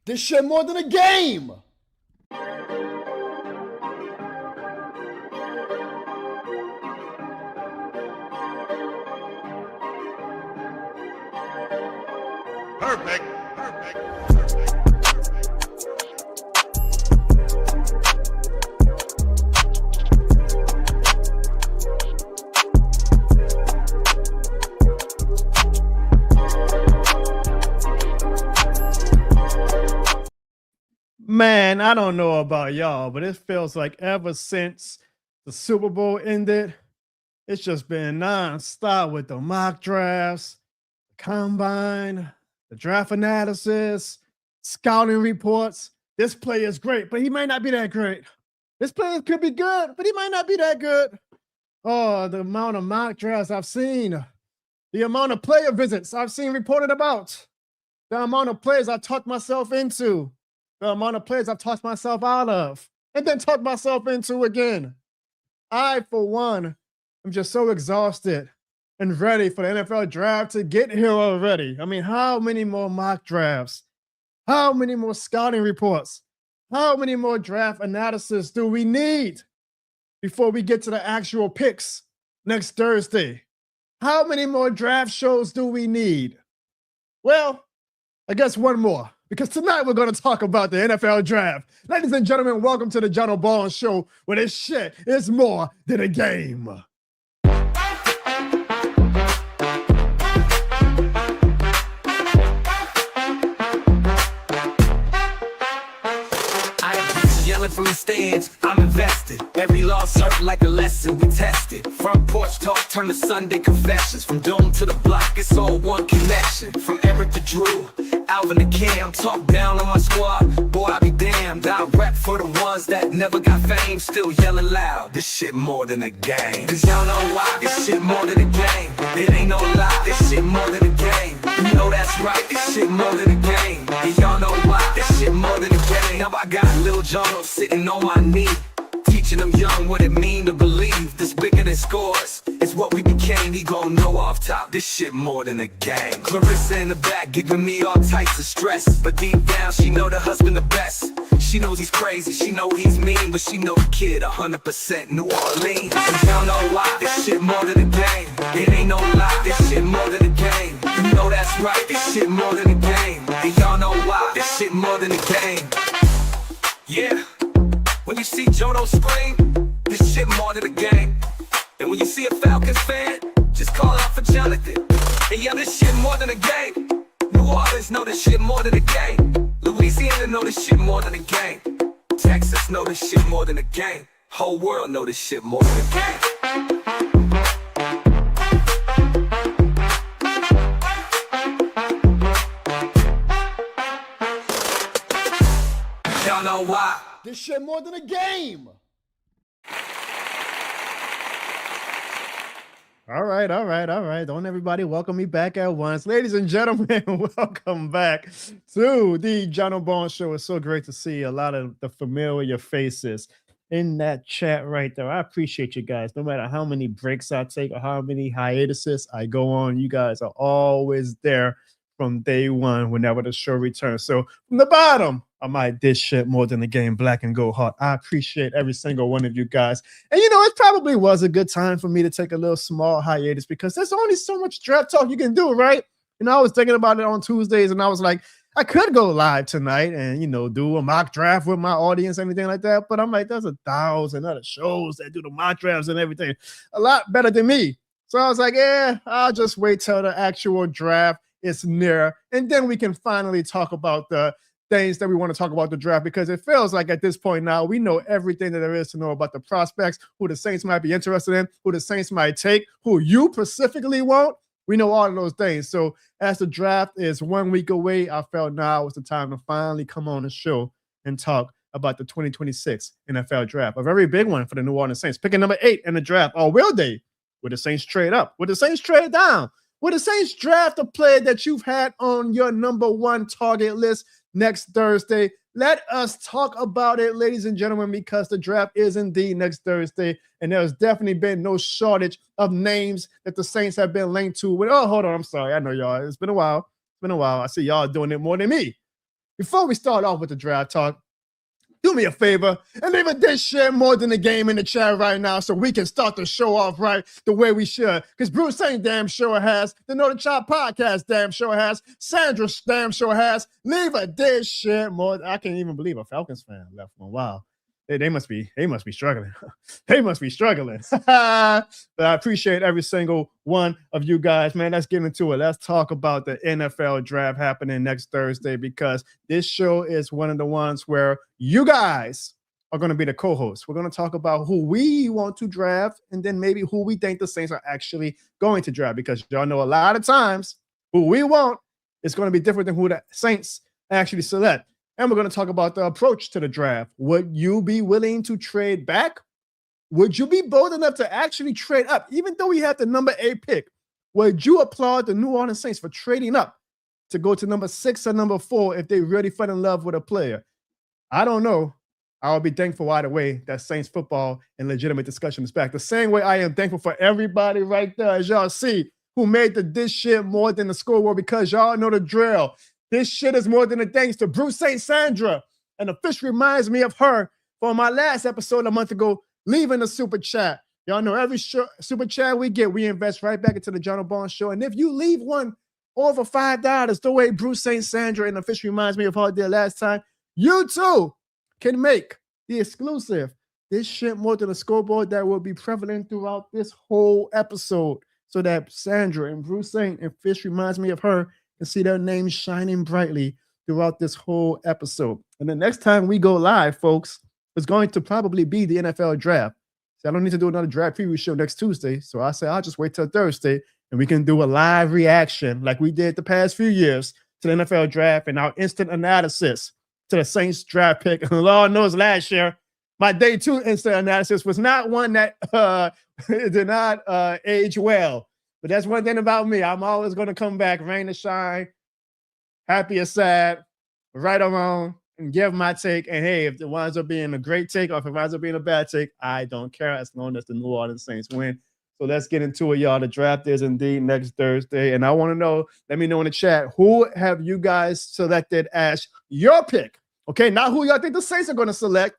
This shit more than a game. Perfect. Man, I don't know about y'all, but it feels like ever since the Super Bowl ended, it's just been nonstop with the mock drafts, the combine, the draft analysis, scouting reports. This player is great, but he might not be that great. This player could be good, but he might not be that good. Oh, the amount of mock drafts I've seen, the amount of player visits I've seen reported about, the amount of players I talked myself into, the amount of players I've talked myself out of, and then talked myself into again. I, for one, am just so exhausted and ready for the NFL draft to get here already. I mean, how many more mock drafts? How many more scouting reports? How many more draft analysis do we need before we get to the actual picks next Thursday? How many more draft shows do we need? Well, I guess one more, because tonight we're going to talk about the NFL draft. Ladies and gentlemen, welcome to the John Barnes Show, where this shit is more than a game. From the stands, I'm invested. Every loss served like a lesson, we tested. Front porch talk turn to Sunday confessions. From dome to the block, it's all one connection. From Eric to Drew, Alvin to Cam, talk down on my squad. Boy, I be damned. I rap for the ones that never got fame, still yelling loud. This shit more than a game. Cause y'all know why. This shit more than a game. It ain't no lie. This shit more than a game. You know that's right. This shit more than a game. And y'all know why. This shit more than a game. Now I got Lil John sitting on my knee, teaching them young what it mean to believe. This bigger than scores, it's what we became. He gon' know off top, this shit more than a game. Clarissa in the back giving me all types of stress, but deep down she know the husband the best. She knows he's crazy, she know he's mean, but she know the kid 100% New Orleans. And y'all know why, this shit more than a game. It ain't no lie, this shit more than a game. You know that's right, this shit more than a game. And y'all know why, this shit more than a game. Yeah. When you see Jono scream, this shit more than a game. And when you see a Falcons fan, just call out for Jonathan. And yeah, this shit more than a game. New Orleans know this shit more than a game. Louisiana know this shit more than a game. Texas know this shit more than a game. Whole world know this shit more than a game. Y'all know why. This shit more than a game. All right. Don't everybody welcome me back at once. Ladies and gentlemen, welcome back to the John Barnes Show. It's so great to see a lot of the familiar faces in that chat right there. I appreciate you guys. No matter how many breaks I take or how many hiatuses I go on, you guys are always there from day one whenever the show returns. So from the bottom, I might this shit more than the game, black and gold heart. I appreciate every single one of you guys. And you know, it probably was a good time for me to take a little small hiatus because there's only so much draft talk you can do, right? You know, I was thinking about it on Tuesdays and I was like, I could go live tonight and, you know, do a mock draft with my audience, anything like that. But I'm like, there's 1,000 other shows that do the mock drafts and everything a lot better than me. So I was like, yeah, I'll just wait till the actual draft is near. And then we can finally talk about the things that we want to talk about the draft, because it feels like at this point now we know everything that there is to know about the prospects, who the Saints might be interested in, who the Saints might take, who you specifically want. We know all of those things. So as the draft is 1 week away, I felt now was the time to finally come on the show and talk about the 2026 NFL draft. A very big one for the New Orleans Saints. Picking number 8 in the draft. Or will they? Will the Saints trade up? Will the Saints trade down? Will the Saints draft a player that you've had on your number 1 target list next Thursday? Let us talk about it, ladies and gentlemen, because the draft is indeed next Thursday, and there's definitely been no shortage of names that the Saints have been linked to. Oh, hold on, I'm sorry. I know y'all. It's been a while. I see y'all doing it more than me. before we start off with the draft talk, do me a favor and leave a dish share more than the game in the chat right now so we can start the show off right the way we should. Because Bruce ain't damn sure has, the Know the Chop podcast damn sure has, Sandra damn sure has. Leave a dish share more. I can't even believe a Falcons fan left one. Wow. They must be struggling. They must be struggling. But I appreciate every single one of you guys, man. Let's get into it. Let's talk about the NFL draft happening next Thursday, because this show is one of the ones where you guys are going to be the co-hosts. We're going to talk about who we want to draft and then maybe who we think the Saints are actually going to draft, because y'all know a lot of times who we want is going to be different than who the Saints actually select. And we're going to talk about the approach to the draft. Would you be willing to trade back? Would you be bold enough to actually trade up? Even though we have the number 8 pick, would you applaud the New Orleans Saints for trading up to go to number 6 or number 4 if they really fell in love with a player? I don't know. I'll be thankful either way that Saints football and legitimate discussion is back. The same way I am thankful for everybody right there, as y'all see, who made this shit more than the scoreboard, because y'all know the drill. This shit is more than a thanks to Bruce St. Sandra. And the fish reminds me of her from my last episode a month ago, leaving the super chat. Y'all know every super chat we get, we invest right back into the John Barnes Show. And if you leave one over $5, the way Bruce St. Sandra and the fish reminds me of how I did last time, you too can make the exclusive This shit more than a scoreboard that will be prevalent throughout this whole episode, so that Sandra and Bruce Saint and Fish reminds me of her and see their names shining brightly throughout this whole episode. And the next time we go live, folks, is going to probably be the NFL draft. So I don't need to do another draft preview show next Tuesday. So I say I'll just wait till Thursday and we can do a live reaction like we did the past few years to the NFL draft and our instant analysis to the Saints draft pick. And Lord knows last year, my day 2 instant analysis was not one that did not age well. But that's one thing about me. I'm always going to come back, rain or shine, happy or sad, right or wrong, and give my take. And hey, if it winds up being a great take or if it winds up being a bad take, I don't care as long as the New Orleans Saints win. So let's get into it, y'all. The draft is indeed next Thursday. And I want to know, let me know in the chat, who have you guys selected as your pick? Okay, not who y'all think the Saints are going to select.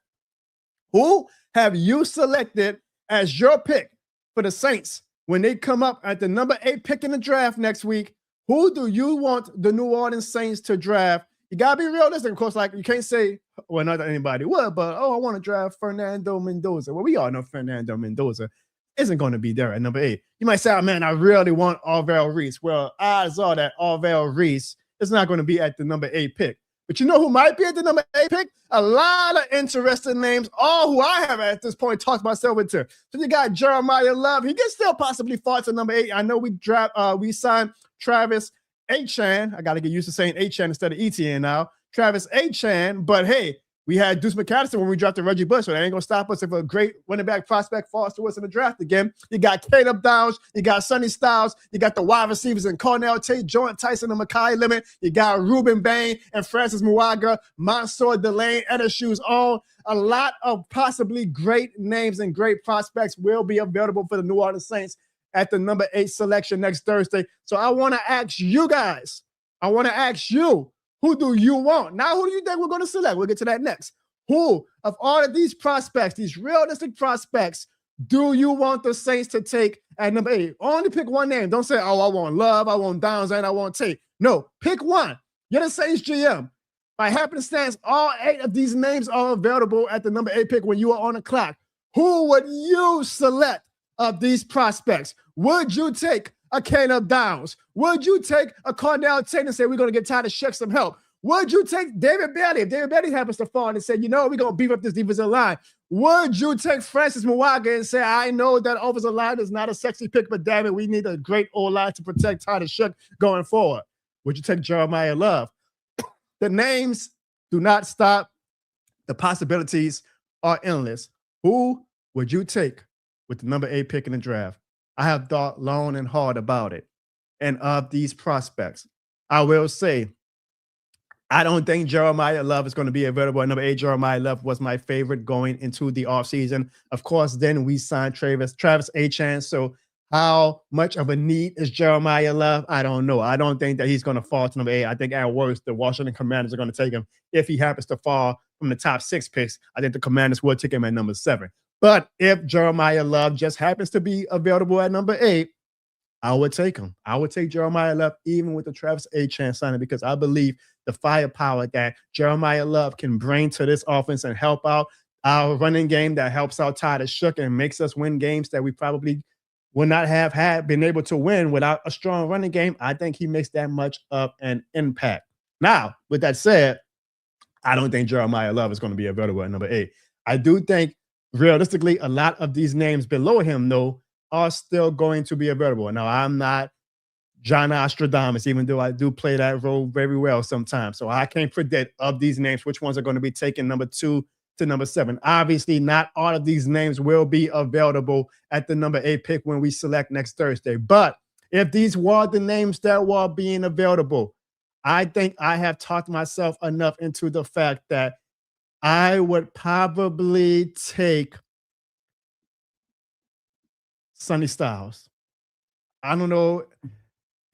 Who have you selected as your pick for the Saints when they come up at the number 8 pick in the draft next week? Who do you want the New Orleans Saints to draft? You got to be realistic. Of course, like you can't say, well, not that anybody would, but, oh, I want to draft Fernando Mendoza. Well, we all know Fernando Mendoza isn't going to be there at number 8. You might say, oh, man, I really want Arvell Reese. Well, odds are that Arvell Reese is not going to be at the number 8 pick. But you know who might be at the number 8 pick? A lot of interesting names, all who I have at this point talked myself into. So you got Jeremiah Love. He can still possibly fall to number 8. I know we signed Travis Etienne. I got to get used to saying Etienne instead of Etienne now. Travis Etienne. But hey, we had Deuce McAllister when we drafted Reggie Bush, so that ain't going to stop us if a great running back prospect falls to us in the draft again. You got Caleb Downs, you got Sonny Styles, you got the wide receivers in Cornell Tate, Jordan Tyson, and Mekhi Lemon. You got Ruben Bain and Francis Muaga, Mansour Delane, Etta Shoes on. A lot of possibly great names and great prospects will be available for the New Orleans Saints at the number 8 selection next Thursday. So I want to ask you guys, who do you want? Now, who do you think we're going to select? We'll get to that next. Who of all of these prospects, these realistic prospects, do you want the Saints to take at number 8? Only pick one name. Don't say, oh, I want Love, I want Downs, and I want Tate. No, pick one. You're the Saints GM. By happenstance, all 8 of these names are available at the number 8 pick when you are on the clock. Who would you select of these prospects? Would you take a Caleb Downs? Would you take a Cornell Tate and say, we're going to get tired of Sheck some help? Would you take David Bailey? If David Bailey happens to fall and say, you know, we're going to beef up this defensive line. Would you take Francis Muaga and say, I know that offensive line is not a sexy pick, but damn it, we need a great O-line to protect Tyler Sheck going forward? Would you take Jeremiah Love? The names do not stop. The possibilities are endless. Who would you take with the number 8 pick in the draft? I have thought long and hard about it. And of these prospects, I will say, I don't think Jeremiah Love is going to be available at number 8. Jeremiah Love was my favorite going into the offseason. Of course, then we signed Travis Etienne. So How much of a need is Jeremiah Love? I don't know. I don't think that he's going to fall to number 8. I think at worst, the Washington Commanders are going to take him. If he happens to fall from the top 6 picks, I think the Commanders will take him at number 7. But if Jeremiah Love just happens to be available at number 8, I would take him. I would take Jeremiah Love even with the Travis Etienne signing, because I believe the firepower that Jeremiah Love can bring to this offense and help out our running game, that helps out Tyler Shook and makes us win games that we probably would not have been able to win without a strong running game. I think he makes that much of an impact. Now, with that said, I don't think Jeremiah Love is going to be available at number 8. I do think realistically a lot of these names below him, though, are still going to be available. Now, I'm not John Nostradamus, even though I do play that role very well sometimes. So I can't predict of these names which ones are going to be taken number 2 to number 7. Obviously, not all of these names will be available at the number 8 pick when we select next Thursday. But if these were the names that were being available, I think I have talked myself enough into the fact that I would probably take Sonny Styles. I don't know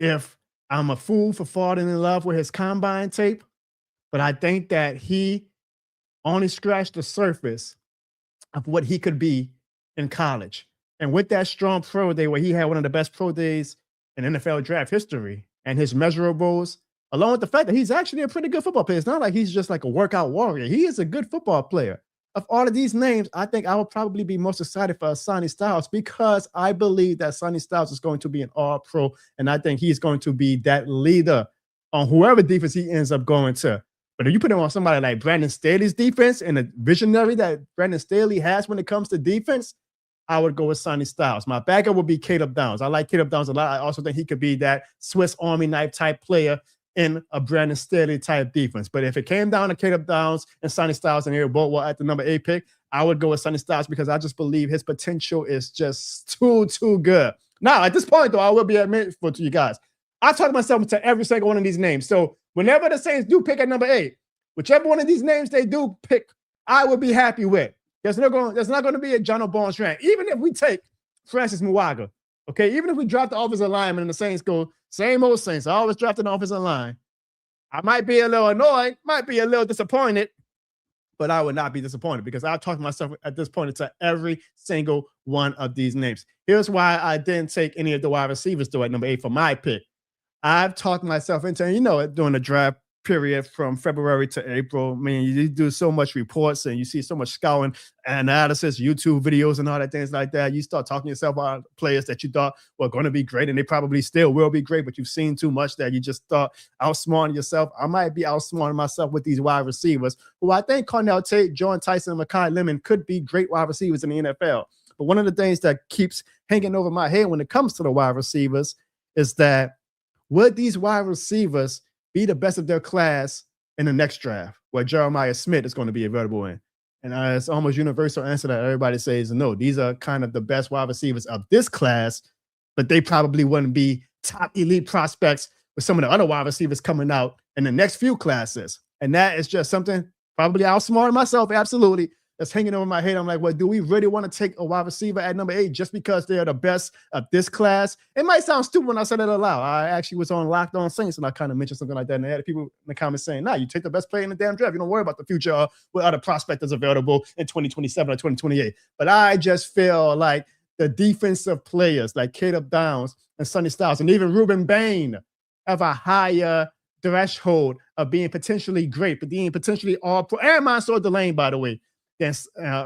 if I'm a fool for falling in love with his combine tape, but I think that he only scratched the surface of what he could be in college. And with that strong pro day where he had one of the best pro days in NFL draft history, and his measurables, along with the fact that he's actually a pretty good football player. It's not like he's just like a workout warrior. He is a good football player. Of all of these names, I think I would probably be most excited for Sonny Styles, because I believe that Sonny Styles is going to be an all-pro, and I think he's going to be that leader on whoever defense he ends up going to. But if you put him on somebody like Brandon Staley's defense and the visionary that Brandon Staley has when it comes to defense, I would go with Sonny Styles. My backup would be Caleb Downs. I like Caleb Downs a lot. I also think he could be that Swiss Army knife type player in a Brandon Staley type defense. But if it came down to Caleb Downs and Sonny Styles and Eric Boltwell at the number 8 pick, I would go with Sonny Styles, because I just believe his potential is just too good. Now, at this point, though, I will be admitting to you guys, I talk myself into every single one of these names. So whenever the Saints do pick at number 8, whichever one of these names they do pick, I would be happy with. There's not going to be a John Barnes rant. Even if we take Francis Muaga, okay, even if we drop the offensive lineman and the Saints go, same old Saints, I always draft an offensive line, I might be a little annoyed, might be a little disappointed, but I would not be disappointed, because I've talked myself at this point into every single one of these names. Here's why I didn't take any of the wide receivers, though, at number 8 for my pick. I've talked myself into, during the draft period from February to April, I mean, you do so much reports and you see so much scouting, analysis, YouTube videos and all that things like that. You start talking to yourself about players that you thought were going to be great, and they probably still will be great, but you've seen too much that you just thought outsmarting yourself. I might be outsmarting myself with these wide receivers, who I think Cornell Tate, Jordan Tyson, and Mekhi Lemon could be great wide receivers in the NFL. But one of the things that keeps hanging over my head when it comes to the wide receivers is that would these wide receivers be the best of their class in the next draft, where Jeremiah Smith is going to be available in? And it's almost universal answer that everybody says no. These are kind of the best wide receivers of this class, but they probably wouldn't be top elite prospects with some of the other wide receivers coming out in the next few classes. And that is just something probably outsmarting myself, absolutely, that's hanging over my head. I'm like, well, do we really want to take a wide receiver at number 8 just because they're the best of this class? It might sound stupid when I said it aloud. I actually was on Locked On Saints and I kind of mentioned something like that, and I had people in the comments saying, nah, you take the best player in the damn draft. You don't worry about the future with other prospectors available in 2027 or 2028. But I just feel like the defensive players like Caleb Downs and Sonny Styles and even Ruben Bain have a higher threshold of being potentially great, but being potentially all pro. And Mansour Delane, by the way, than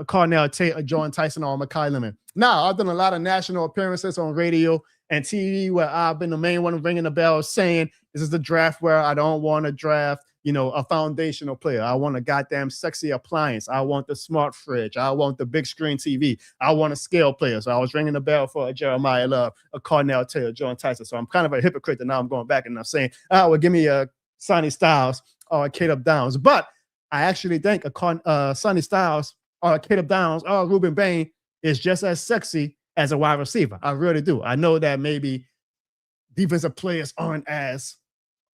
Cornell Tate or Jordan Tyson or Mekhi Lemon. Now, I've done a lot of national appearances on radio and TV where I've been the main one ringing the bell saying this is the draft where I don't want to draft, a foundational player. I want a goddamn sexy appliance. I want the smart fridge. I want the big screen TV. I want a scale player. So I was ringing the bell for a Jeremiah Love, a Cornell Tate, or Jordan Tyson. So I'm kind of a hypocrite that now I'm going back and I'm saying, well, give me a Sonny Styles or a Caleb Downs. But I actually think a Sonny Styles or Caleb Downs or Ruben Bain is just as sexy as a wide receiver. I really do. I know that maybe defensive players aren't as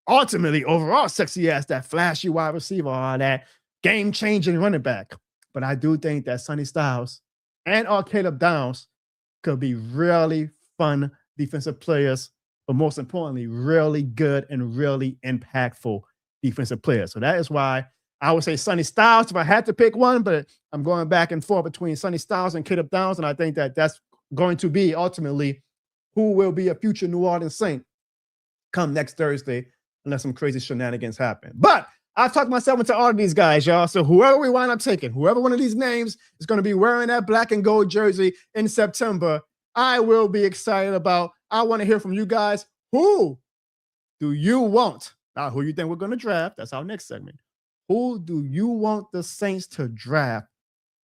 ultimately overall sexy as that flashy wide receiver or that game-changing running back. But I do think that Sonny Styles and or Caleb Downs could be really fun defensive players, but most importantly, really good and really impactful defensive players. So that is why I would say Sonny Styles if I had to pick one, but I'm going back and forth between Sonny Styles and Caleb Downs, and I think that that's going to be ultimately who will be a future New Orleans Saint come next Thursday, unless some crazy shenanigans happen. But I've talked myself into all of these guys, y'all. So whoever we wind up taking, whoever one of these names is going to be wearing that black and gold jersey in September, I will be excited about. I want to hear from you guys. Who do you want? Now, who you think we're going to draft? That's our next segment. Who do you want the Saints to draft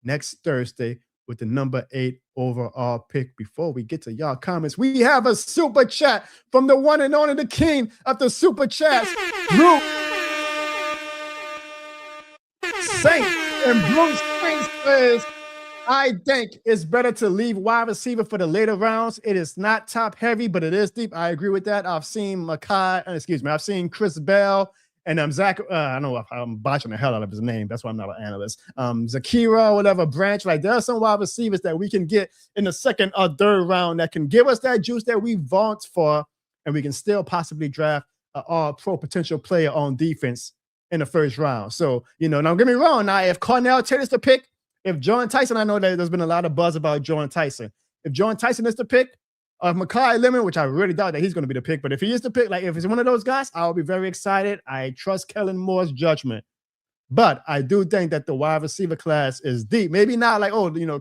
next Thursday with the number 8 overall pick? Before we get to y'all comments, we have a super chat from the one and only the king of the super chats, Bruce Saint. And Bruce Saint says, I think it's better to leave wide receiver for the later rounds. It is not top heavy, but it is deep. I agree with that. I've seen I've seen Chris Bell and Zach. I don't know if I'm botching the hell out of his name. That's why I'm not an analyst. Zakira, whatever Branch. Like there are some wide receivers that we can get in the second or third round that can give us that juice that we vaunt for, and we can still possibly draft an all-pro potential player on defense in the first round. So, now don't get me wrong. Now, if Cornell Taylor's the pick, if Jordan Tyson, I know that there's been a lot of buzz about Jordan Tyson. If Jordan Tyson is the pick, Mekhi Lemon, which I really doubt that he's going to be the pick, but if he is the pick, like if it's one of those guys, I'll be very excited. I trust Kellen Moore's judgment. But I do think that the wide receiver class is deep. Maybe not like,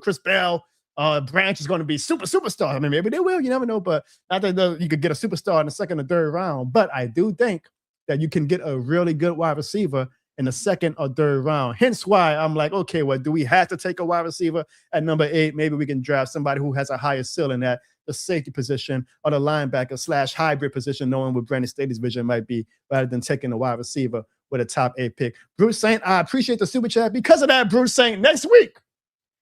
Chris Bell, Branch is going to be superstar. I mean, maybe they will. You never know. But I think you could get a superstar in the second or third round. But I do think that you can get a really good wide receiver in the second or third round. Hence why I'm like, okay, well, do we have to take a wide receiver at number 8? Maybe we can draft somebody who has a higher ceiling at the safety position or the linebacker / hybrid position, knowing what Brandon Staley's vision might be, rather than taking a wide receiver with a top 8 pick. Bruce Saint, I appreciate the super chat. Because of that, Bruce Saint, next week,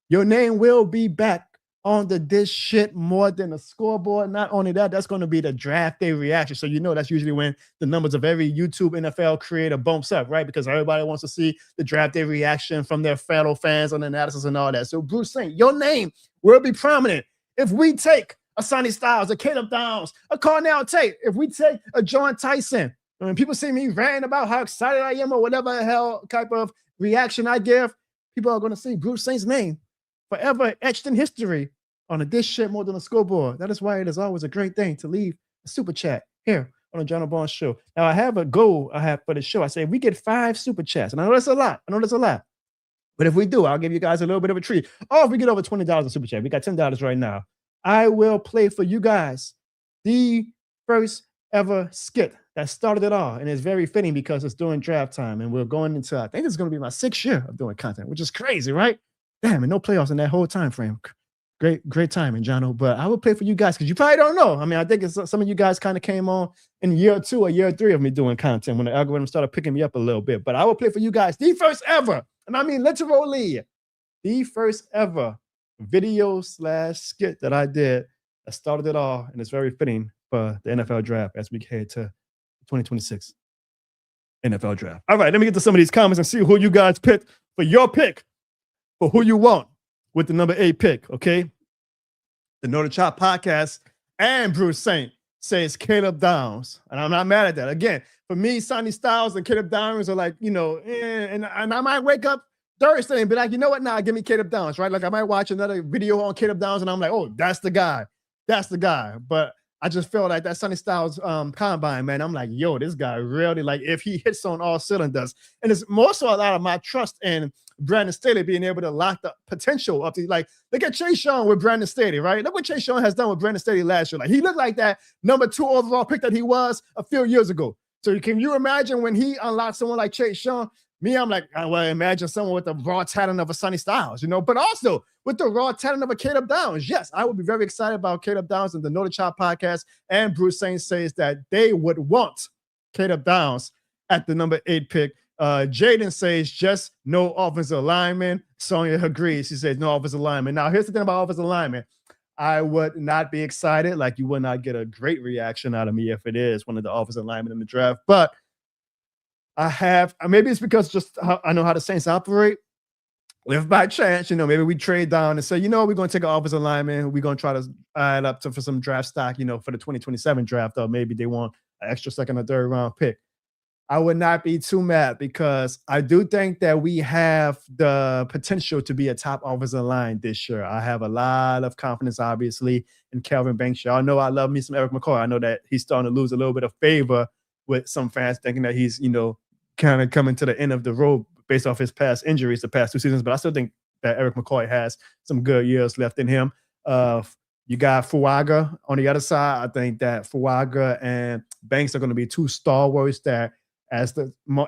your name will be back on this shit more than the scoreboard. Not only that, that's going to be the draft day reaction. So that's usually when the numbers of every YouTube NFL creator bumps up, right? Because everybody wants to see the draft day reaction from their fellow fans on the analysis and all that. So Bruce Saint, your name will be prominent. If we take a Sonny Styles, a Caleb Downs, a Cornell Tate, if we take a Jordan Tyson, when people see me ranting about how excited I am or whatever the hell type of reaction I give, people are going to see Bruce Saint's name forever etched in history on this shit more than a scoreboard. That is why it is always a great thing to leave a super chat here on the John Barnes Show. Now, I have a goal for the show. I say if we get 5 super chats, and I know that's a lot. But if we do, I'll give you guys a little bit of a treat. Or if we get over $20 in super chat, we got $10 right now. I will play for you guys the first ever skit that started it all. And it's very fitting because it's during draft time. And we're going into, I think it's going to be my 6th year of doing content, which is crazy, right? Damn, and no playoffs in that whole time frame. Great timing, Jono. But I will play for you guys because you probably don't know. I mean, I think some of you guys kind of came on in year 2 or year 3 of me doing content when the algorithm started picking me up a little bit. But I will play for you guys the first ever, and I mean literally, the first ever video / skit that I did that started it all. And it's very fitting for the NFL draft as we head to 2026 NFL draft. All right, let me get to some of these comments and see who you guys picked for your pick for who you want with the number 8 pick, okay? The Know the Chop podcast and Bruce Saint says Caleb Downs. And I'm not mad at that. Again, for me, Sonny Styles and Caleb Downs are like, and I might wake up Thursday and be like, you know what? Nah, give me Caleb Downs, right? Like I might watch another video on Caleb Downs and I'm like, oh, that's the guy. But I just feel like that Sonny Styles combine, man. I'm like, yo, this guy really, like, if he hits on all cylinders, and it's more so a lot of my trust in Brandon Staley being able to lock the potential of the, like, look at Chase Young with Brandon Staley, right? Look what Chase Young has done with Brandon Staley last year. Like, he looked like that number 2 overall pick that he was a few years ago. So can you imagine when he unlocked someone like Chase Young? Me, I'm like, well, imagine someone with the raw talent of a Sonny Styles, but also with the raw talent of a Caleb Downs. Yes, I would be very excited about Caleb Downs and the Know the Chop podcast. And Bruce Saint says that they would want Caleb Downs at the number 8 pick. Jaden says just no offensive lineman. Sonia agrees. She says no offensive lineman. Now, here's the thing about offensive lineman. I would not be excited. Like, you would not get a great reaction out of me if it is one of the offensive linemen in the draft. But maybe it's because just I know how the Saints operate. if by chance, maybe we trade down and say, we're going to take an offensive lineman. We're going to try to add up for some draft stock, for the 2027 draft, or maybe they want an extra second or third round pick. I would not be too mad because I do think that we have the potential to be a top offensive line this year. I have a lot of confidence, obviously, in Kelvin Banks. Y'all know I love me some Eric McCoy. I know that he's starting to lose a little bit of favor with some fans thinking that he's, kind of coming to the end of the road based off his past injuries the past 2 seasons. But I still think that Eric McCoy has some good years left in him. You got Fuaga on the other side. I think that Fuaga and Banks are going to be two stalwarts that,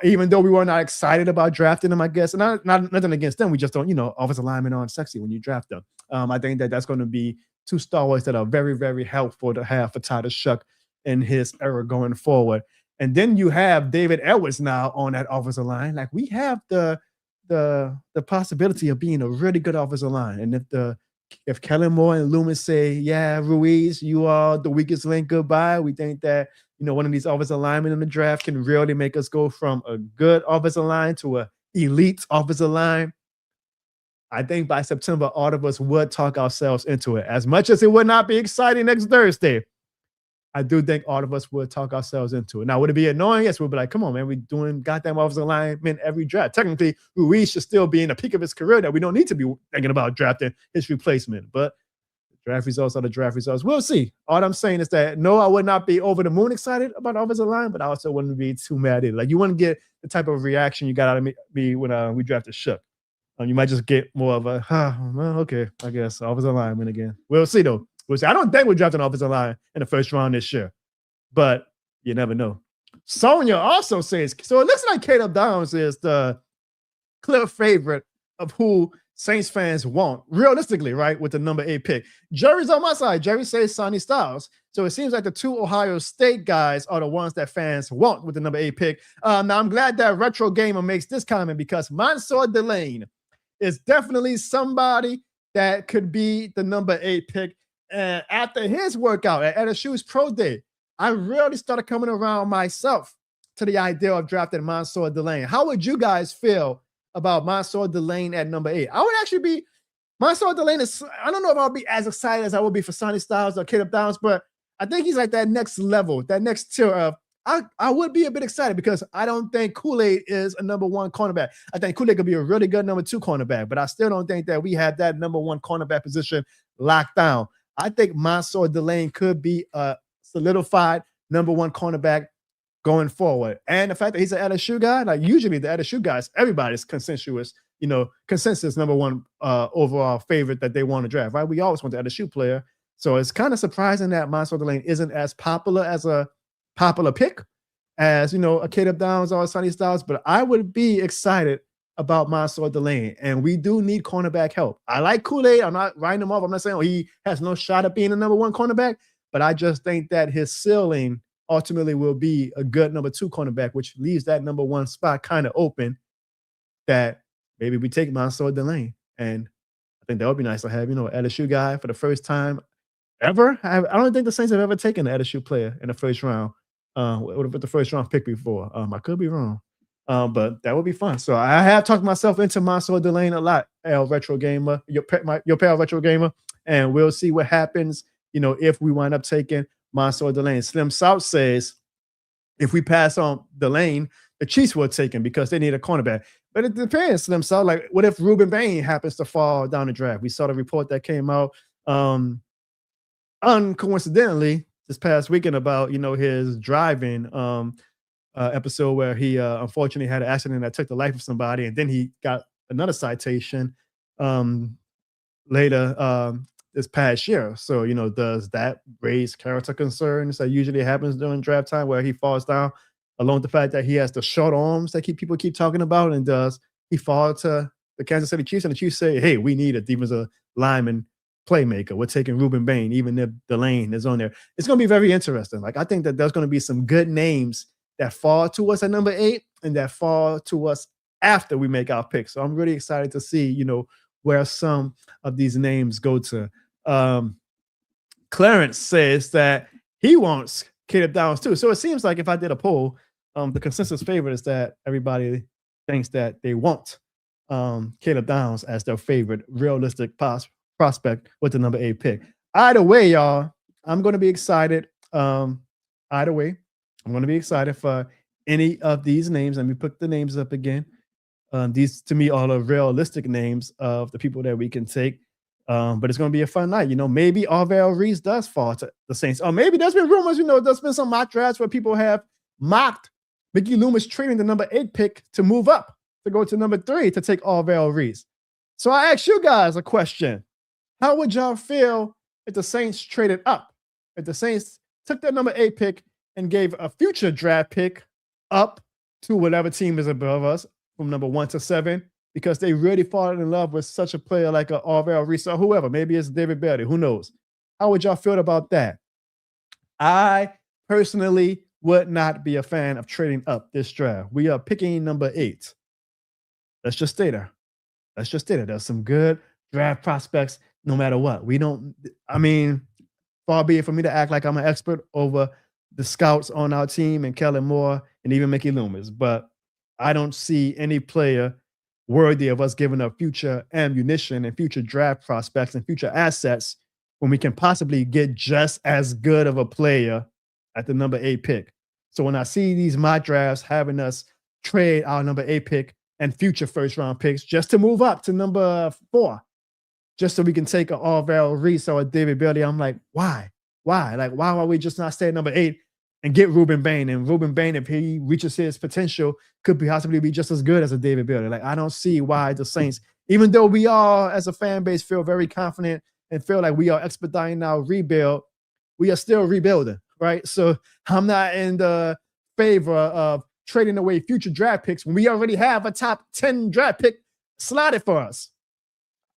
even though we were not excited about drafting them, I guess, and not nothing against them, we just don't, offensive linemen aren't sexy when you draft them. I think that that's going to be two stalwarts that are very, very helpful to have for Tyler Shuck in his era going forward. And then you have David Edwards now on that offensive line. Like, we have the possibility of being a really good offensive line. And if Kellen Moore and Loomis say, yeah, Ruiz, you are the weakest link, goodbye, we think that one of these offensive linemen in the draft can really make us go from a good offensive line to an elite offensive line. I think by September, all of us would talk ourselves into it. As much as it would not be exciting next Thursday, I do think all of us would talk ourselves into it. Now, would it be annoying? Yes, we'll be like, come on, man, we're doing goddamn offensive linemen every draft. Technically, Ruiz should still be in the peak of his career that we don't need to be thinking about drafting his replacement. But draft results are the draft results. We'll see. All I'm saying is that, no, I would not be over the moon excited about offensive line, but I also wouldn't be too mad either. Like, you wouldn't get the type of reaction you got out of me when we drafted Shook. You might just get more of a, well, okay, I guess, offensive lineman again. We'll see, though. We'll see. I don't think we're drafting an offensive line in the first round this year, but you never know. Sonia also says, so it looks like Caleb Downs is the clear favorite of who Saints fans want, realistically, right, with the number 8 pick. Jerry's on my side. Jerry says Sonny Styles. So it seems like the 2 Ohio State guys are the ones that fans want with the number 8 pick. Now, I'm glad that Retro Gamer makes this comment because Mansour Delane is definitely somebody that could be the number 8 pick. And after his workout at LSU's Pro Day, I really started coming around myself to the idea of drafting Mansour Delane. How would you guys feel about Mansour Delane at number 8? I would actually be, Mansour Delane is, I don't know if I'll be as excited as I would be for Sonny Styles or Caleb Downs, but I think he's like that next level, that next tier of, I would be a bit excited because I don't think Kool-Aid is a number 1 cornerback. I think Kool-Aid could be a really good number 2 cornerback, but I still don't think that we have that number 1 cornerback position locked down. I think Mansour Delane could be a solidified number 1 cornerback going forward. And the fact that he's an LSU guy, like usually the LSU guys, everybody's consensus number 1 overall favorite that they want to draft, right? We always want the LSU player. So it's kind of surprising that Mansour Delane isn't as popular as a popular pick as, a Caleb Downs or Sonny Styles, but I would be excited about Mansour Delane, and we do need cornerback help. I like Kool-Aid. I'm not writing him off. I'm not saying he has no shot at being a number 1 cornerback, but I just think that his ceiling ultimately will be a good number 2 cornerback, which leaves that number 1 spot kind of open that maybe we take Mansour Delane. And I think that would be nice to have, an LSU guy for the first time ever. I don't think the Saints have ever taken an LSU player in the first round with the first round pick before. I could be wrong. But that would be fun. So I have talked myself into Mansour Delane a lot, L Retro Gamer, your pal Retro Gamer, and we'll see what happens, if we wind up taking Mansour Delane. Slim South says if we pass on Delane, the Chiefs will take him because they need a cornerback. But it depends, Slim South. Like, what if Ruben Bain happens to fall down the draft? We saw the report that came out uncoincidentally this past weekend about, his driving episode where he unfortunately had an accident that took the life of somebody, and then he got another citation later this past year. So, does that raise character concerns that usually happens during draft time where he falls down, along with the fact that he has the short arms that people keep talking about, and does he fall to the Kansas City Chiefs and the Chiefs say, hey, we need a defensive lineman playmaker. We're taking Ruben Bain, even if Delane is on there. It's going to be very interesting. Like, I think that there's going to be some good names that fall to us at number 8 and that fall to us after we make our pick. So I'm really excited to see, where some of these names go to. Clarence says that he wants Caleb Downs too. So it seems like if I did a poll, the consensus favorite is that everybody thinks that they want Caleb Downs as their favorite realistic prospect with the number 8 pick. Either way, y'all, I'm going to be excited. Either way, I'm going to be excited for any of these names. Let me put the names up again. These to me are the realistic names of the people that we can take. But it's going to be a fun night. Maybe Arvell Reese does fall to the Saints. Or maybe there's been rumors, there's been some mock drafts where people have mocked Mickey Loomis trading the number 8 pick to move up to go to number 3 to take Arvell Reese. So I ask you guys a question. How would y'all feel if the Saints traded up? If the Saints took their number 8 pick and gave a future draft pick up to whatever team is above us from number 1 to 7, because they really fallen in love with such a player like a Arvell Reese or whoever. Maybe it's David Bailey. Who knows? How would y'all feel about that? I personally would not be a fan of trading up this draft. We are picking number 8. Let's just stay there. There's some good draft prospects no matter what. Far be it for me to act like I'm an expert over the scouts on our team and Kellen Moore and even Mickey Loomis, but I don't see any player worthy of us giving up future ammunition and future draft prospects and future assets when we can possibly get just as good of a player at the number 8 pick. So when I see these mock drafts having us trade our number 8 pick and future first round picks just to move up to number 4, just so we can take an Arvell Reese or a David Bailey, I'm like, why? Like, why are we just not staying at number 8 and get Ruben Bain? And Ruben Bain, if he reaches his potential, could possibly be just as good as a David Bailey. Like, I don't see why the Saints, even though we all as a fan base feel very confident and feel like we are expediting our rebuild, we are still rebuilding, right? So I'm not in the favor of trading away future draft picks when we already have a top 10 draft pick slotted for us.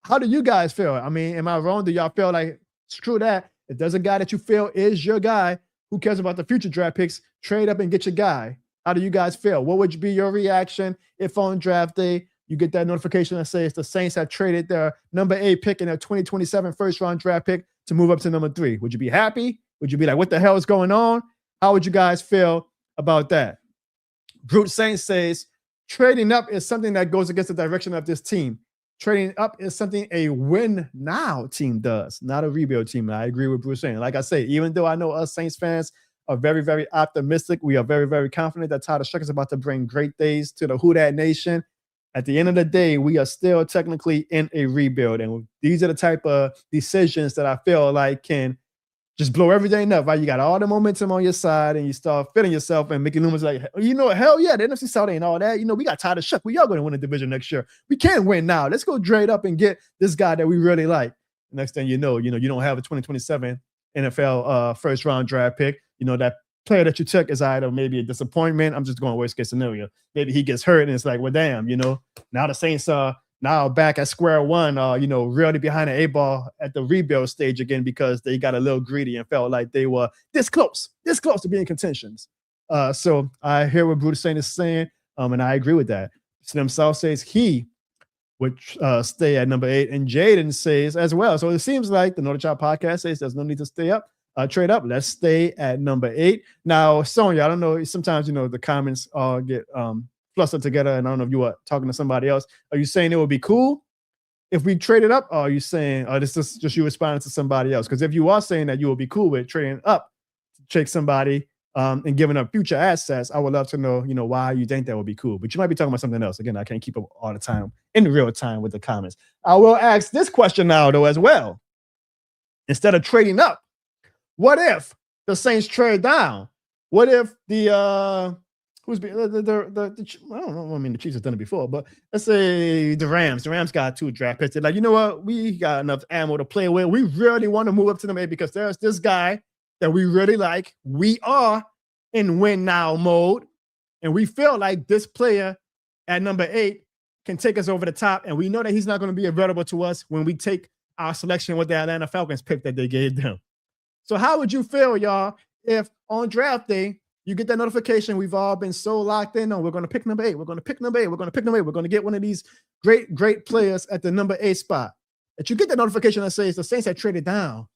How do you guys feel? Am I wrong? Do y'all feel like, screw that? If there's a guy that you feel is your guy, who cares about the future draft picks? Trade up and get your guy. How do you guys feel? What would be your reaction if on draft day you get that notification that says the Saints have traded their number 8 pick and their 2027 first round draft pick to move up to number 3? Would you be happy? Would you be like, what the hell is going on? How would you guys feel about that? Brute Saints says trading up is something that goes against the direction of this team. Trading up is something a win now team does, not a rebuild team. And I agree with Bruce saying. Like I say, even though I know us Saints fans are very, very optimistic, we are very, very confident that Tyler Struck is about to bring great days to the Who Dat Nation. At the end of the day, we are still technically in a rebuild. And these are the type of decisions that I feel like can just blow everything up, right? You got all the momentum on your side and you start feeling yourself, and Mickey Loomis like, hell yeah, the NFC South ain't all that. We got Tyler Shuck. We are going to win the division next year. We can't win now. Let's go trade up and get this guy that we really like. Next thing you know, you don't have a 2027 NFL first round draft pick. That player that you took is either maybe a disappointment. I'm just going worst case scenario. Maybe he gets hurt and it's like, well, damn, now the Saints are now back at square one, really behind the 8-ball at the rebuild stage again because they got a little greedy and felt like they were this close to being contentions. So I hear what Bruce Saint is saying, and I agree with that. Slim South says he would stay at number 8, and Jaden says as well. So it seems like the Northern Child podcast says there's no need to stay up, trade up. Let's stay at number 8. Now, Sonia, I don't know. Sometimes the comments all get flustered together, and I don't know if you were talking to somebody else. Are you saying it would be cool if we traded up, or are you saying this is just you responding to somebody else? Because if you are saying that you would be cool with trading up to take somebody and giving up future assets, I would love to know, why you think that would be cool. But you might be talking about something else. Again, I can't keep up all the time in real time with the comments. I will ask this question now, though, as well. Instead of trading up, what if the Saints trade down? What if the I don't know. The Chiefs have done it before, but let's say the Rams. The Rams got 2 draft picks. They're like, you know what? We got enough ammo to play with. We really want to move up to number 8 because there's this guy that we really like. We are in win now mode, and we feel like this player at number 8 can take us over the top, and we know that he's not going to be available to us when we take our selection with the Atlanta Falcons pick that they gave them. So how would you feel, y'all, if on draft day you get that notification? We've all been so locked in on we're going to pick number 8. We're going to pick number 8. We're going to pick number 8. We're going to get one of these great players at the number 8 spot. That you get that notification that says the Saints have traded down.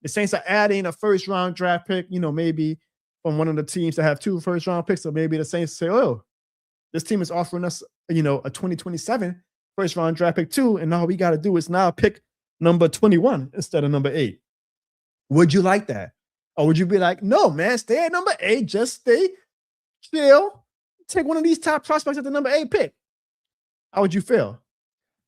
The Saints are adding a first round draft pick, maybe from one of the teams that have 2 first round picks. So maybe the Saints say, oh, this team is offering us, a 2027 first round draft pick 2, and all we got to do is now pick number 21 instead of number 8. Would you like that? Or would you be like, no, man, stay at number 8, just stay chill, take one of these top prospects at the number 8 pick? How would you feel?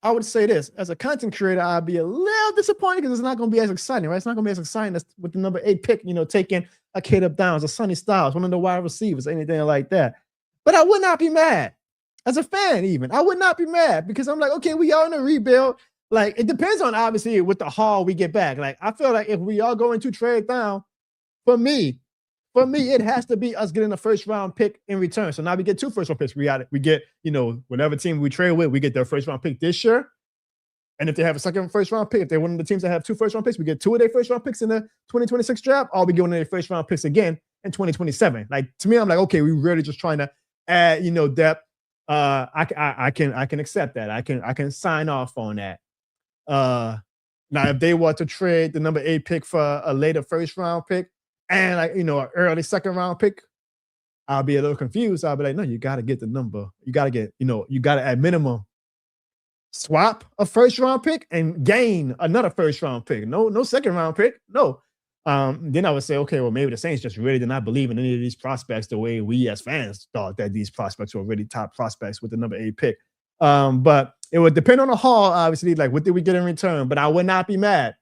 I would say this, as a content creator, I'd be a little disappointed because it's not going to be as exciting, right? It's not going to be as exciting as with the number 8 pick, taking a Caleb Downs, a Sonny Styles, one of the wide receivers, anything like that. But I would not be mad. As a fan, even, I would not be mad because I'm like, okay, we are in a rebuild. Like, it depends on, obviously, with the haul we get back. Like, I feel like if we are going to trade down, for me, it has to be us getting a first-round pick in return. So now we get 2 first-round picks. We get, whatever team we trade with, we get their first-round pick this year. And if they have a second first-round pick, if they're one of the teams that have 2 first-round picks, we get 2 of their first-round picks in the 2026 draft, or we get one of their first-round picks again in 2027. Like, to me, I'm like, okay, we're really just trying to add, depth. I can accept that. I can sign off on that. Now, if they were to trade the number 8 pick for a later first-round pick and an early second-round pick, I'll be a little confused. I'll be like, no, you got to get the number. You got to get, you got to at minimum swap a first-round pick and gain another first-round pick. No second-round pick. No. Then I would say, okay, well, maybe the Saints just really did not believe in any of these prospects the way we as fans thought that these prospects were really top prospects with the number 8 pick. But it would depend on the haul, obviously, like what did we get in return? But I would not be mad.